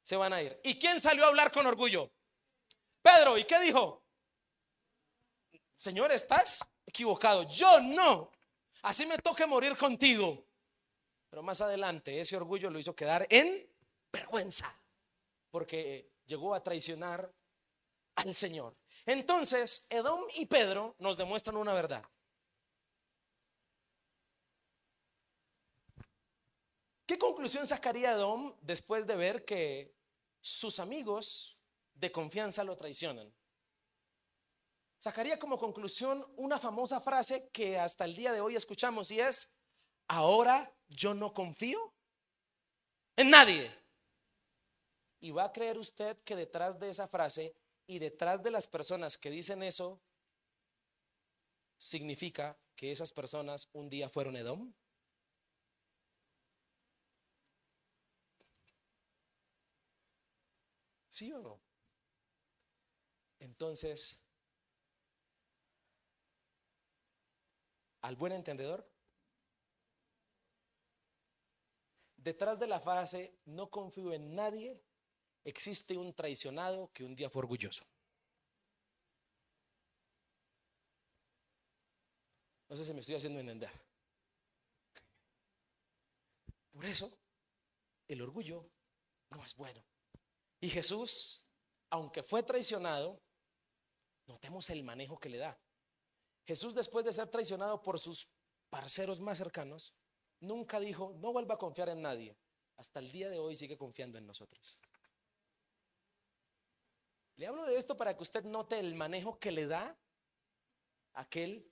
se van a ir. ¿Y quién salió a hablar con orgullo? Pedro. ¿Y qué dijo? Señor, estás equivocado, yo no, así me toque morir contigo. Pero más adelante ese orgullo lo hizo quedar en vergüenza, porque llegó a traicionar al Señor. Entonces Edom y Pedro nos demuestran una verdad. ¿Qué conclusión sacaría Edom después de ver que sus amigos de confianza lo traicionan? Sacaría como conclusión una famosa frase que hasta el día de hoy escuchamos, y es: ahora yo no confío en nadie. Y va a creer usted que detrás de esa frase y detrás de las personas que dicen eso, significa que esas personas un día fueron Edom. ¿Sí o no? Entonces, al buen entendedor, detrás de la frase no confío en nadie, existe un traicionado que un día fue orgulloso. No sé si me estoy haciendo entender. Por eso, el orgullo no es bueno. Y Jesús, aunque fue traicionado, notemos el manejo que le da. Jesús, después de ser traicionado por sus parceros más cercanos, nunca dijo, no vuelva a confiar en nadie. Hasta el día de hoy sigue confiando en nosotros. Le hablo de esto para que usted note el manejo que le da a aquel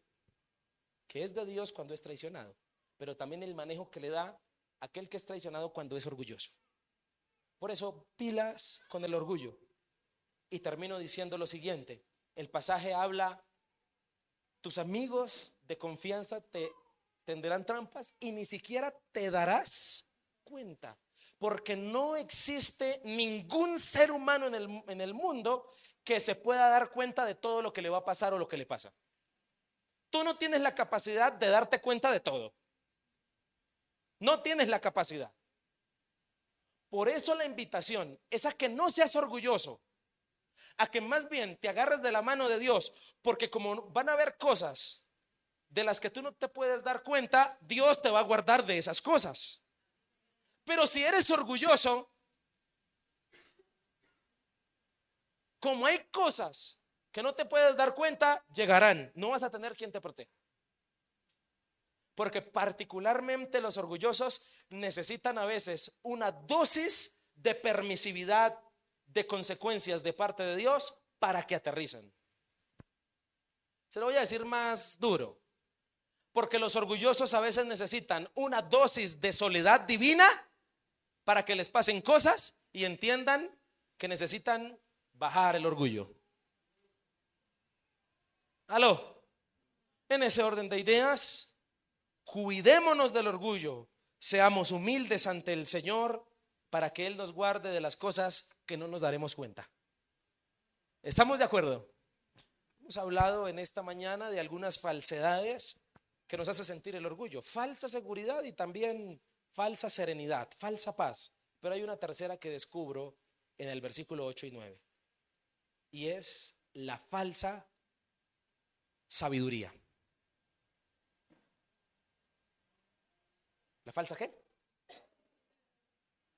que es de Dios cuando es traicionado, pero también el manejo que le da a aquel que es traicionado cuando es orgulloso. Por eso, pilas con el orgullo. Y termino diciendo lo siguiente. El pasaje habla, tus amigos de confianza te tenderán trampas y ni siquiera te darás cuenta. Porque no existe ningún ser humano en el mundo que se pueda dar cuenta de todo lo que le va a pasar o lo que le pasa. Tú no tienes la capacidad de darte cuenta de todo. No tienes la capacidad. Por eso la invitación es a que no seas orgulloso, a que más bien te agarres de la mano de Dios, porque como van a haber cosas de las que tú no te puedes dar cuenta, Dios te va a guardar de esas cosas. Pero si eres orgulloso, como hay cosas que no te puedes dar cuenta, llegarán. No vas a tener quien te proteja. Porque particularmente los orgullosos necesitan a veces una dosis de permisividad, de consecuencias de parte de Dios para que aterricen. Se lo voy a decir más duro. Porque los orgullosos a veces necesitan una dosis de soledad divina para que les pasen cosas y entiendan que necesitan bajar el orgullo. ¿Aló? En ese orden de ideas, cuidémonos del orgullo, seamos humildes ante el Señor para que Él nos guarde de las cosas que no nos daremos cuenta. ¿Estamos de acuerdo? Hemos hablado en esta mañana de algunas falsedades que nos hace sentir el orgullo, falsa seguridad y también falsa serenidad, falsa paz. Pero hay una tercera que descubro en el versículo 8 y 9 y es la falsa sabiduría. ¿La falsa qué?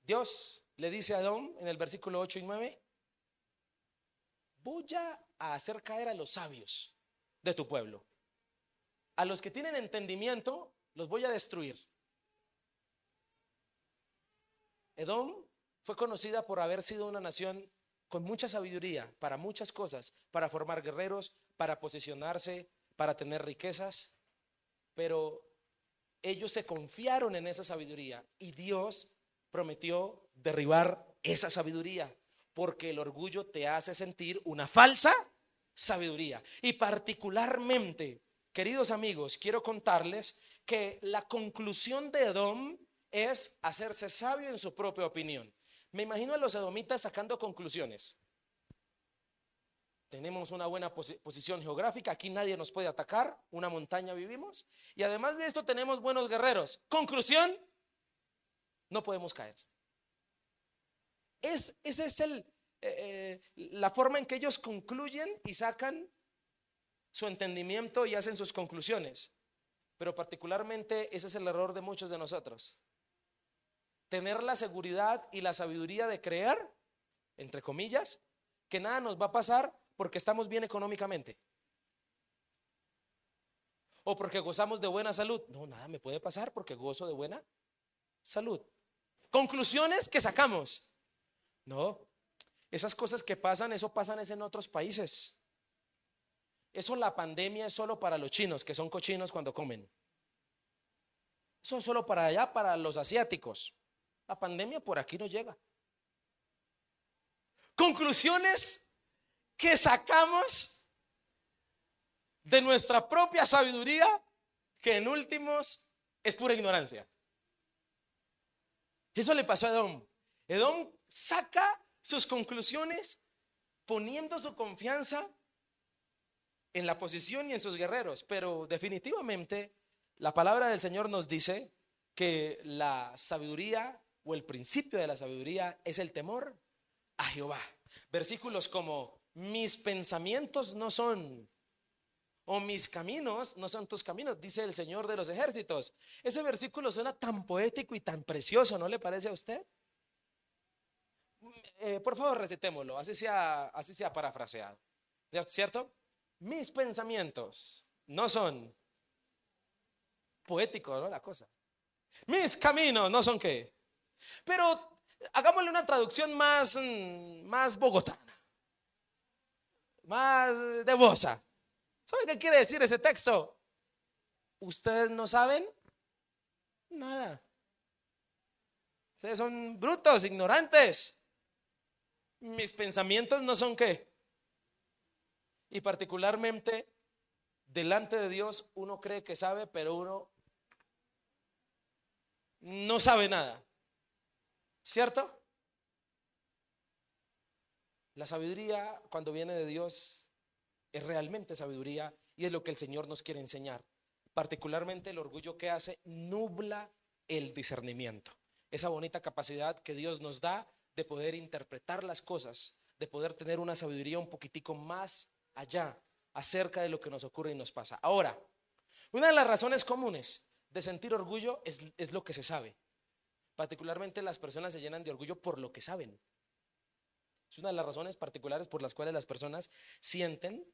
Dios le dice a Adón en el versículo 8 y 9, voy a hacer caer a los sabios de tu pueblo. A los que tienen entendimiento los voy a destruir. Edom fue conocida por haber sido una nación con mucha sabiduría para muchas cosas, para formar guerreros, para posicionarse, para tener riquezas, pero ellos se confiaron en esa sabiduría y Dios prometió derribar esa sabiduría, porque el orgullo te hace sentir una falsa sabiduría. Y particularmente, queridos amigos, quiero contarles que la conclusión de Edom es hacerse sabio en su propia opinión. Me imagino a los edomitas sacando conclusiones. Tenemos una buena posición geográfica, aquí nadie nos puede atacar, una montaña vivimos, y además de esto tenemos buenos guerreros. Conclusión, no podemos caer. Esa es la forma en que ellos concluyen y sacan su entendimiento y hacen sus conclusiones. Pero particularmente ese es el error de muchos de nosotros. Tener la seguridad y la sabiduría de creer, entre comillas, que nada nos va a pasar porque estamos bien económicamente o porque gozamos de buena salud. No, nada me puede pasar porque gozo de buena salud. Conclusiones que sacamos. No, esas cosas que pasan, eso pasan es en otros países. Eso, la pandemia es solo para los chinos, que son cochinos cuando comen. Eso es solo para allá, para los asiáticos. La pandemia por aquí no llega. Conclusiones que sacamos de nuestra propia sabiduría, que en últimos es pura ignorancia. Eso le pasó a Edom. Edom saca sus conclusiones poniendo su confianza en la posición y en sus guerreros, pero definitivamente la palabra del Señor nos dice que la sabiduría o el principio de la sabiduría es el temor a Jehová. Versículos como mis pensamientos no son O mis caminos no son tus caminos, dice el Señor de los ejércitos. Ese versículo suena tan poético y tan precioso, ¿no le parece a usted? Por favor, recitémoslo, así sea parafraseado. ¿Cierto? Mis pensamientos no son poéticos, ¿no? La cosa. Mis caminos no son qué. Pero hagámosle una traducción más bogotana, más de Bosa. ¿Sabe qué quiere decir ese texto? Ustedes no saben nada. Ustedes son brutos, ignorantes. Mis pensamientos no son qué. Y particularmente delante de Dios uno cree que sabe, pero uno no sabe nada. ¿Cierto? La sabiduría cuando viene de Dios es realmente sabiduría y es lo que el Señor nos quiere enseñar. Particularmente el orgullo que hace nubla el discernimiento. Esa bonita capacidad que Dios nos da de poder interpretar las cosas, de poder tener una sabiduría un poquitico más allá acerca de lo que nos ocurre y nos pasa. Ahora, una de las razones comunes de sentir orgullo es lo que se sabe. Particularmente las personas se llenan de orgullo por lo que saben. Es una de las razones particulares por las cuales las personas sienten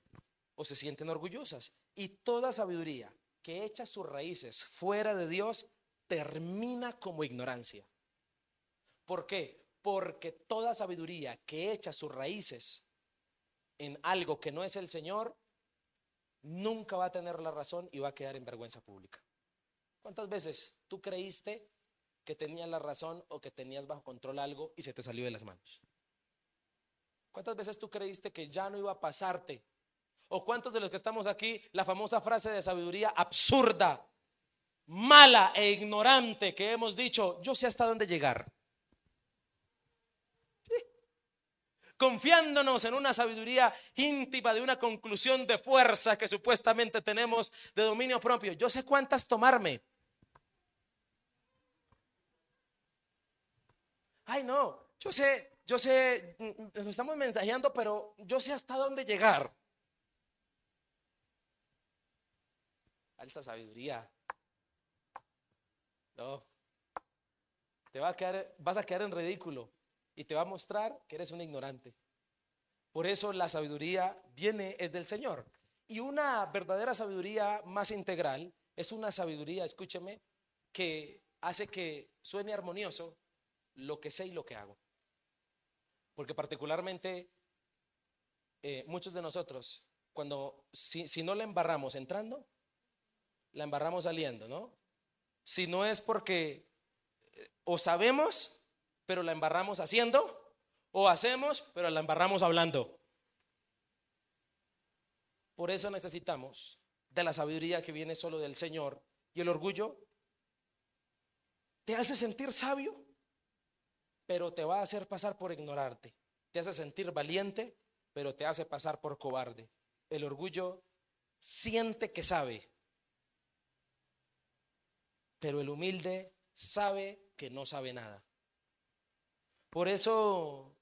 o se sienten orgullosas. Y toda sabiduría que echa sus raíces fuera de Dios termina como ignorancia. ¿Por qué? Porque toda sabiduría que echa sus raíces en algo que no es el Señor nunca va a tener la razón y va a quedar en vergüenza pública. ¿Cuántas veces tú creíste que tenías la razón o que tenías bajo control algo y se te salió de las manos? ¿Cuántas veces tú creíste que ya no iba a pasarte? ¿O cuántos de los que estamos aquí, la famosa frase de sabiduría absurda, mala e ignorante que hemos dicho, yo sé hasta dónde llegar? ¿Sí? Confiándonos en una sabiduría íntima de una conclusión de fuerza que supuestamente tenemos de dominio propio. Yo sé cuántas tomarme. Ay, no, yo sé, nos estamos mensajeando, pero yo sé hasta dónde llegar. Alta sabiduría. No, vas a quedar en ridículo y te va a mostrar que eres un ignorante. Por eso la sabiduría es del Señor. Y una verdadera sabiduría más integral es una sabiduría, escúcheme, que hace que suene armonioso lo que sé y lo que hago. Porque particularmente muchos de nosotros, si no la embarramos entrando, la embarramos saliendo, ¿no? Si no es porque o sabemos, pero la embarramos haciendo, o hacemos, pero la embarramos hablando. Por eso necesitamos de la sabiduría que viene solo del Señor. Y el orgullo te hace sentir sabio, pero te va a hacer pasar por ignorarte. Te hace sentir valiente, pero te hace pasar por cobarde. El orgullo siente que sabe, pero el humilde sabe que no sabe nada. Por eso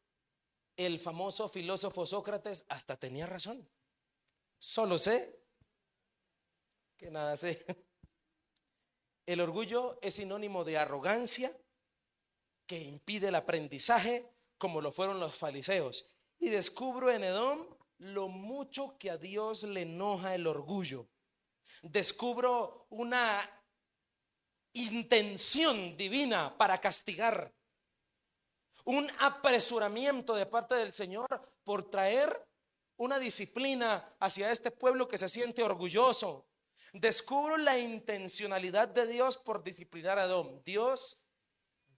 el famoso filósofo Sócrates hasta tenía razón. Solo sé que nada sé. El orgullo es sinónimo de arrogancia que impide el aprendizaje, como lo fueron los fariseos. Y descubro en Edom lo mucho que a Dios le enoja el orgullo. Descubro una intención divina para castigar, un apresuramiento de parte del Señor por traer una disciplina hacia este pueblo que se siente orgulloso. Descubro la intencionalidad de Dios por disciplinar a Edom. Dios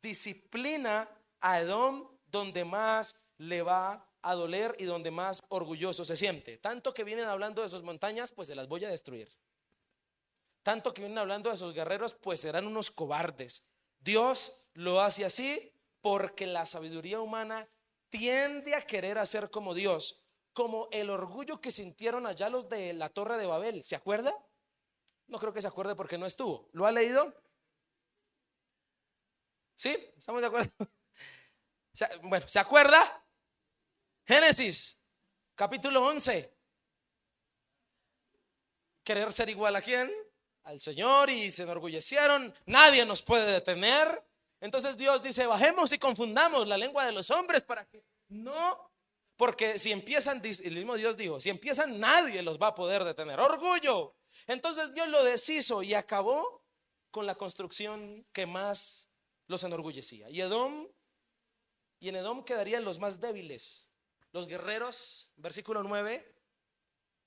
disciplina a Edom donde más le va a doler y donde más orgulloso se siente. Tanto que vienen hablando de sus montañas, pues se las voy a destruir. Tanto que vienen hablando de sus guerreros, pues serán unos cobardes. Dios lo hace así porque la sabiduría humana tiende a querer hacer como Dios, como el orgullo que sintieron allá los de la Torre de Babel. ¿Se acuerda? No creo que se acuerde porque no estuvo. ¿Lo ha leído? ¿Sí? ¿Estamos de acuerdo? Bueno, ¿se acuerda? Génesis, capítulo 11. querer ser igual a quién, al Señor, y se enorgullecieron. Nadie nos puede detener. Entonces Dios dice, bajemos y confundamos la lengua de los hombres para que no, porque si empiezan, el mismo Dios dijo, si empiezan nadie los va a poder detener. Orgullo. Entonces Dios lo deshizo y acabó con la construcción que más los enorgullecía. Y en Edom quedarían los más débiles. Los guerreros, versículo 9,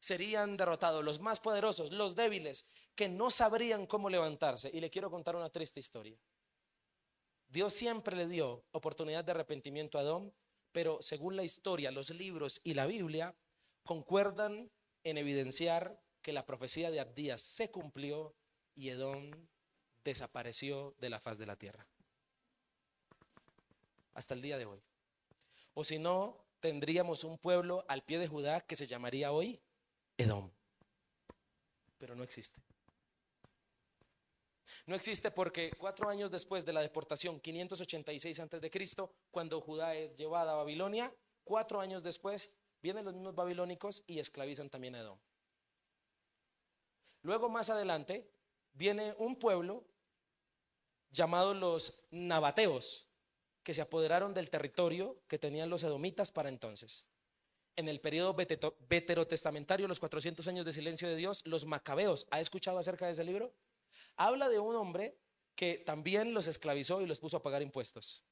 serían derrotados, los más poderosos, los débiles, que no sabrían cómo levantarse. Y le quiero contar una triste historia. Dios siempre le dio oportunidad de arrepentimiento a Edom, pero según la historia, los libros y la Biblia concuerdan en evidenciar que la profecía de Abdías se cumplió y Edom desapareció de la faz de la tierra. Hasta el día de hoy. O si no, tendríamos un pueblo al pie de Judá que se llamaría hoy Edom. Pero no existe. No existe porque 4 años después de la deportación, 586 antes de Cristo, cuando Judá es llevada a Babilonia, 4 años después vienen los mismos babilónicos y esclavizan también a Edom. Luego más adelante viene un pueblo llamado los nabateos, que se apoderaron del territorio que tenían los edomitas para entonces. En el periodo veterotestamentario, los 400 años de silencio de Dios, los macabeos. ¿Ha escuchado acerca de ese libro? Habla de un hombre que también los esclavizó y los puso a pagar impuestos.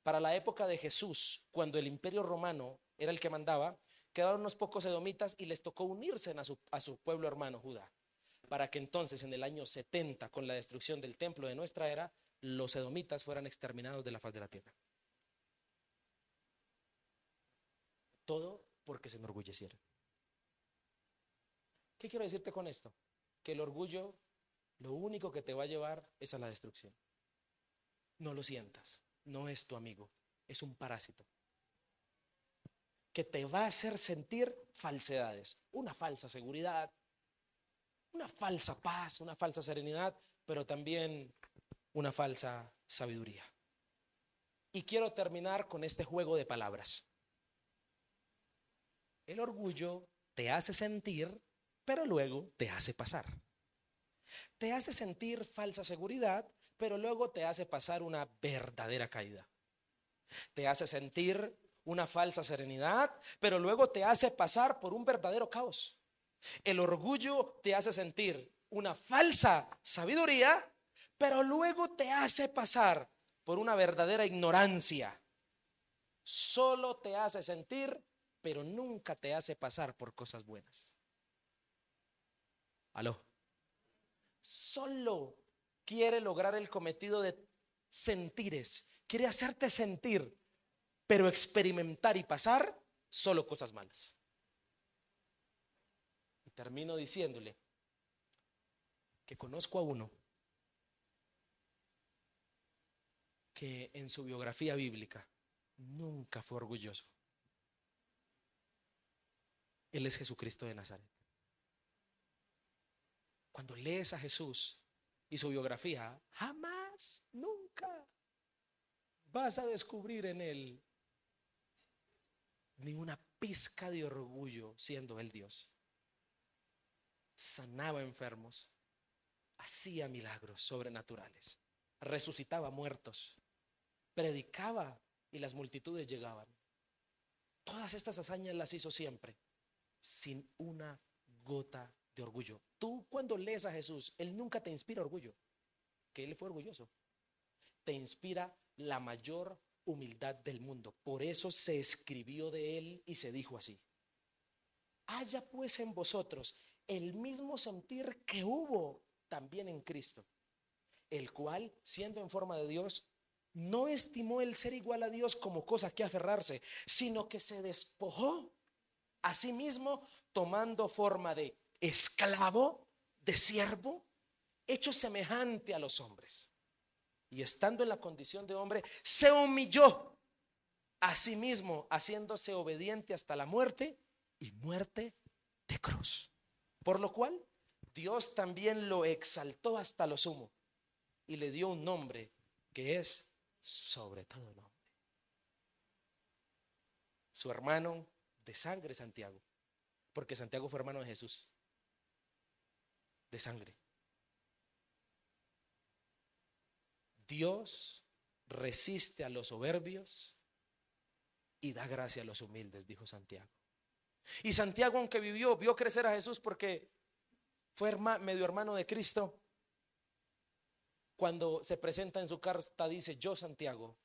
Para la época de Jesús, cuando el imperio romano era el que mandaba, quedaron unos pocos edomitas y les tocó unirse a su pueblo hermano Judá, para que entonces en el año 70, con la destrucción del templo de nuestra era, los edomitas fueran exterminados de la faz de la tierra. Todo porque se enorgullecieron. ¿Qué quiero decirte con esto? Que el orgullo lo único que te va a llevar es a la destrucción. No lo sientas, no es tu amigo, es un parásito que te va a hacer sentir falsedades, una falsa seguridad, una falsa paz, una falsa serenidad, pero también una falsa sabiduría. Y quiero terminar con este juego de palabras. El orgullo te hace sentir, pero luego te hace pasar. Te hace sentir falsa seguridad, pero luego te hace pasar una verdadera caída. Te hace sentir una falsa serenidad, pero luego te hace pasar por un verdadero caos. El orgullo te hace sentir una falsa sabiduría, pero luego te hace pasar por una verdadera ignorancia. Solo te hace sentir, pero nunca te hace pasar por cosas buenas. ¿Aló? Solo quiere lograr el cometido de sentires, quiere hacerte sentir, pero experimentar y pasar solo cosas malas. Y termino diciéndole que conozco a uno que en su biografía bíblica nunca fue orgulloso. Él es Jesucristo de Nazaret. Cuando lees a Jesús y su biografía, jamás, nunca vas a descubrir en él ni una pizca de orgullo siendo él Dios. Sanaba enfermos, hacía milagros sobrenaturales, resucitaba muertos, predicaba y las multitudes llegaban. Todas estas hazañas las hizo siempre, sin una gota de orgullo. Tú cuando lees a Jesús, Él nunca te inspira orgullo, que Él fue orgulloso. Te inspira la mayor humildad del mundo. Por eso se escribió de Él y se dijo así: haya pues en vosotros el mismo sentir que hubo también en Cristo, el cual, siendo en forma de Dios, no estimó el ser igual a Dios como cosa que aferrarse, sino que se despojó a sí mismo, tomando forma de esclavo, de siervo, hecho semejante a los hombres. Y estando en la condición de hombre, se humilló a sí mismo, haciéndose obediente hasta la muerte y muerte de cruz. Por lo cual, Dios también lo exaltó hasta lo sumo y le dio un nombre que es sobre todo nombre. Su hermano de sangre, Santiago, porque Santiago fue hermano de Jesús. de sangre. Dios resiste a los soberbios y da gracia a los humildes, dijo Santiago. Y Santiago, aunque vio crecer a Jesús porque fue medio hermano de Cristo, cuando se presenta en su carta dice: yo, Santiago,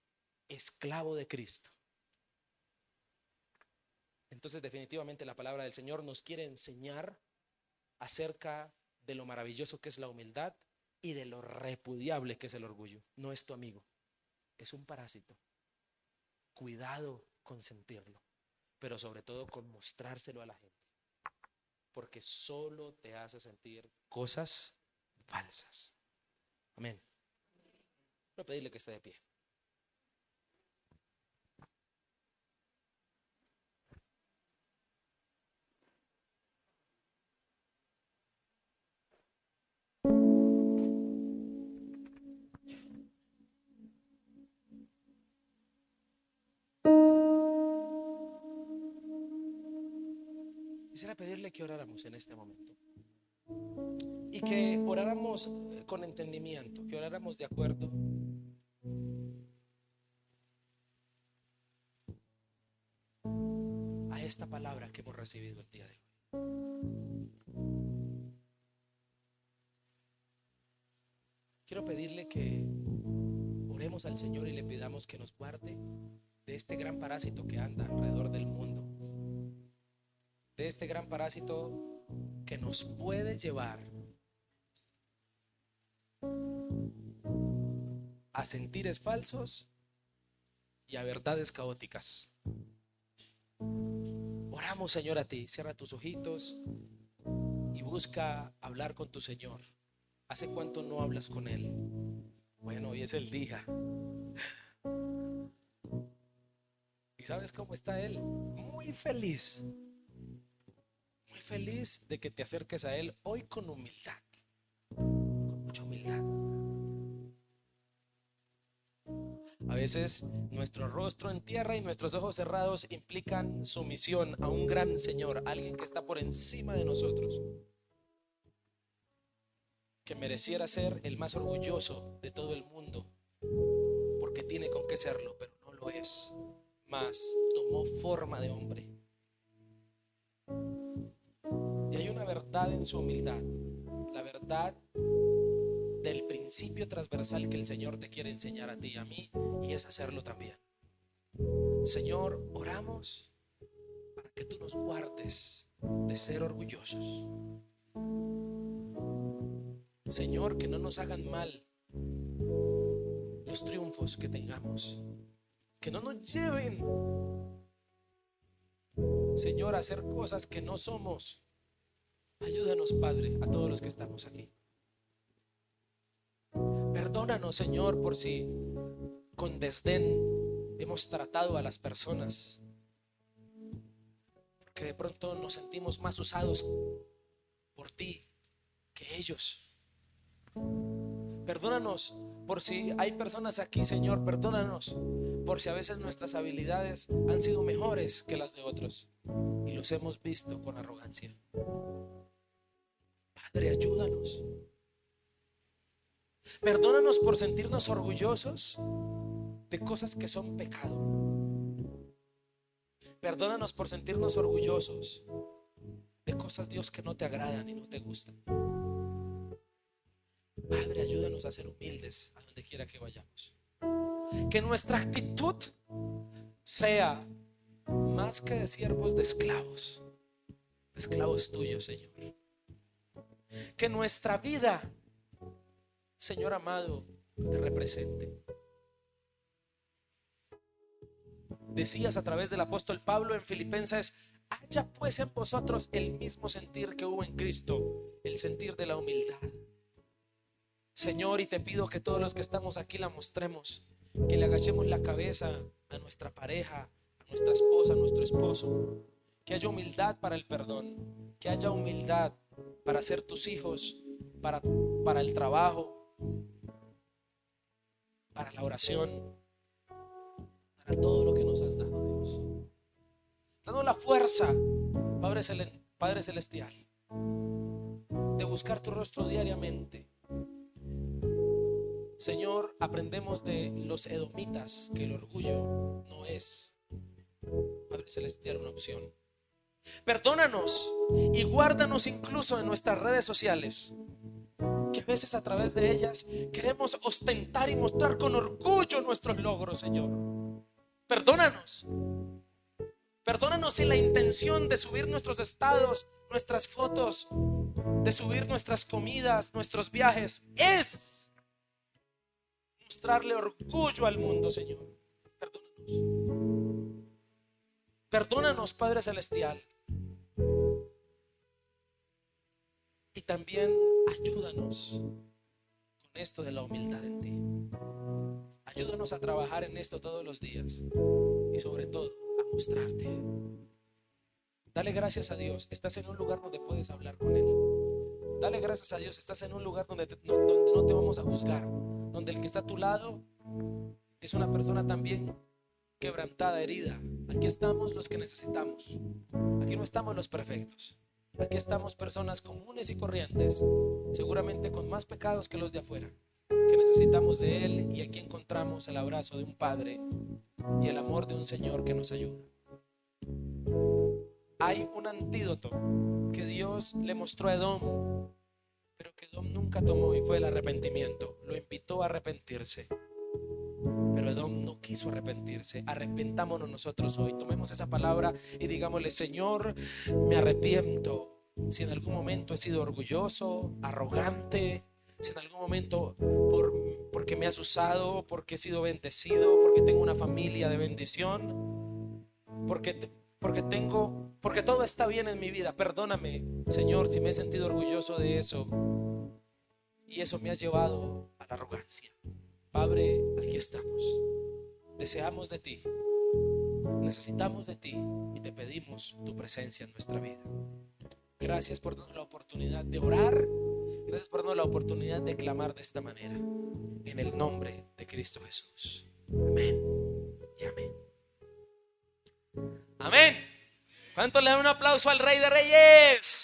esclavo de Cristo. Entonces, definitivamente la palabra del Señor nos quiere enseñar acerca de lo maravilloso que es la humildad y de lo repudiable que es el orgullo. No es tu amigo, es un parásito. Cuidado con sentirlo, pero sobre todo con mostrárselo a la gente, porque solo te hace sentir cosas falsas. Amén. Voy a pedirle que esté de pie. Quisiera pedirle que oráramos en este momento y que oráramos con entendimiento, que oráramos de acuerdo a esta palabra que hemos recibido el día de hoy. Quiero pedirle que oremos al Señor y le pidamos que nos guarde de este gran parásito que anda alrededor del mundo, de este gran parásito que nos puede llevar a sentires falsos y a verdades caóticas. Oramos, Señor, a ti. Cierra tus ojitos y busca hablar con tu Señor. ¿Hace cuánto no hablas con Él? Bueno, hoy es el día. ¿Y sabes cómo está Él? Muy feliz de que te acerques a Él hoy con humildad, con mucha humildad. A veces nuestro rostro en tierra y nuestros ojos cerrados implican sumisión a un gran Señor, alguien que está por encima de nosotros, que mereciera ser el más orgulloso de todo el mundo, porque tiene con qué serlo, pero no lo es. Mas tomó forma de hombre. Y hay una verdad en su humildad, la verdad del principio transversal que el Señor te quiere enseñar a ti y a mí, y es hacerlo también. Señor, oramos para que tú nos guardes de ser orgullosos. Señor, que no nos hagan mal los triunfos que tengamos, que no nos lleven, Señor, a hacer cosas que no somos. Ayúdanos, Padre, a todos los que estamos aquí. Perdónanos, Señor, por si con desdén hemos tratado a las personas, porque de pronto nos sentimos más usados por ti que ellos. Perdónanos por si hay personas aquí, Señor, perdónanos por si a veces nuestras habilidades han sido mejores que las de otros y los hemos visto con arrogancia. Padre, ayúdanos. Perdónanos por sentirnos orgullosos de cosas que son pecado. Perdónanos por sentirnos orgullosos de cosas, Dios, que no te agradan y no te gustan. Padre, ayúdanos a ser humildes a donde quiera que vayamos. Que nuestra actitud sea más que de siervos, de esclavos tuyos, Señor. Que nuestra vida, Señor amado, te represente. Decías a través del apóstol Pablo en Filipenses: haya pues en vosotros el mismo sentir que hubo en Cristo, el sentir de la humildad. Señor, y te pido que todos los que estamos aquí la mostremos, que le agachemos la cabeza a nuestra pareja, a nuestra esposa, a nuestro esposo, que haya humildad para el perdón, que haya humildad para ser tus hijos, para el trabajo, para la oración, para todo lo que nos has dado, Dios. Danos la fuerza, Padre Celestial, de buscar tu rostro diariamente. Señor, aprendemos de los edomitas que el orgullo no es, Padre Celestial, una opción. Perdónanos y guárdanos incluso en nuestras redes sociales, que a veces a través de ellas queremos ostentar y mostrar con orgullo nuestros logros, Señor. Perdónanos. Perdónanos si la intención de subir nuestros estados, nuestras fotos, de subir nuestras comidas, nuestros viajes, es mostrarle orgullo al mundo, Señor. Perdónanos. Perdónanos, Padre Celestial. Y también ayúdanos con esto de la humildad en ti. Ayúdanos a trabajar en esto todos los días y sobre todo a mostrarte. Dale gracias a Dios, estás en un lugar donde puedes hablar con Él. Dale gracias a Dios, estás en un lugar donde no te vamos a juzgar, donde el que está a tu lado es una persona también quebrantada, herida. Aquí estamos los que necesitamos. Aquí no estamos los perfectos. Aquí estamos personas comunes y corrientes, seguramente con más pecados que los de afuera, que necesitamos de Él, y aquí encontramos el abrazo de un Padre y el amor de un Señor que nos ayuda. Hay un antídoto que Dios le mostró a Edom, pero que Edom nunca tomó, y fue el arrepentimiento. Lo invitó a arrepentirse, pero Edom no quiso arrepentirse. Arrepentámonos nosotros hoy. Tomemos esa palabra y digámosle: Señor, me arrepiento. Si en algún momento he sido orgulloso, arrogante, si en algún momento porque me has usado, porque he sido bendecido, porque tengo una familia de bendición, porque todo está bien en mi vida, perdóname, Señor, si me he sentido orgulloso de eso y eso me ha llevado a la arrogancia. Padre, aquí estamos. Deseamos de ti, necesitamos de ti y te pedimos tu presencia en nuestra vida. Gracias por darnos la oportunidad de orar. Gracias por darnos la oportunidad de clamar de esta manera. En el nombre de Cristo Jesús. Amén y amén. Amén. ¿Cuánto le dan un aplauso al Rey de Reyes?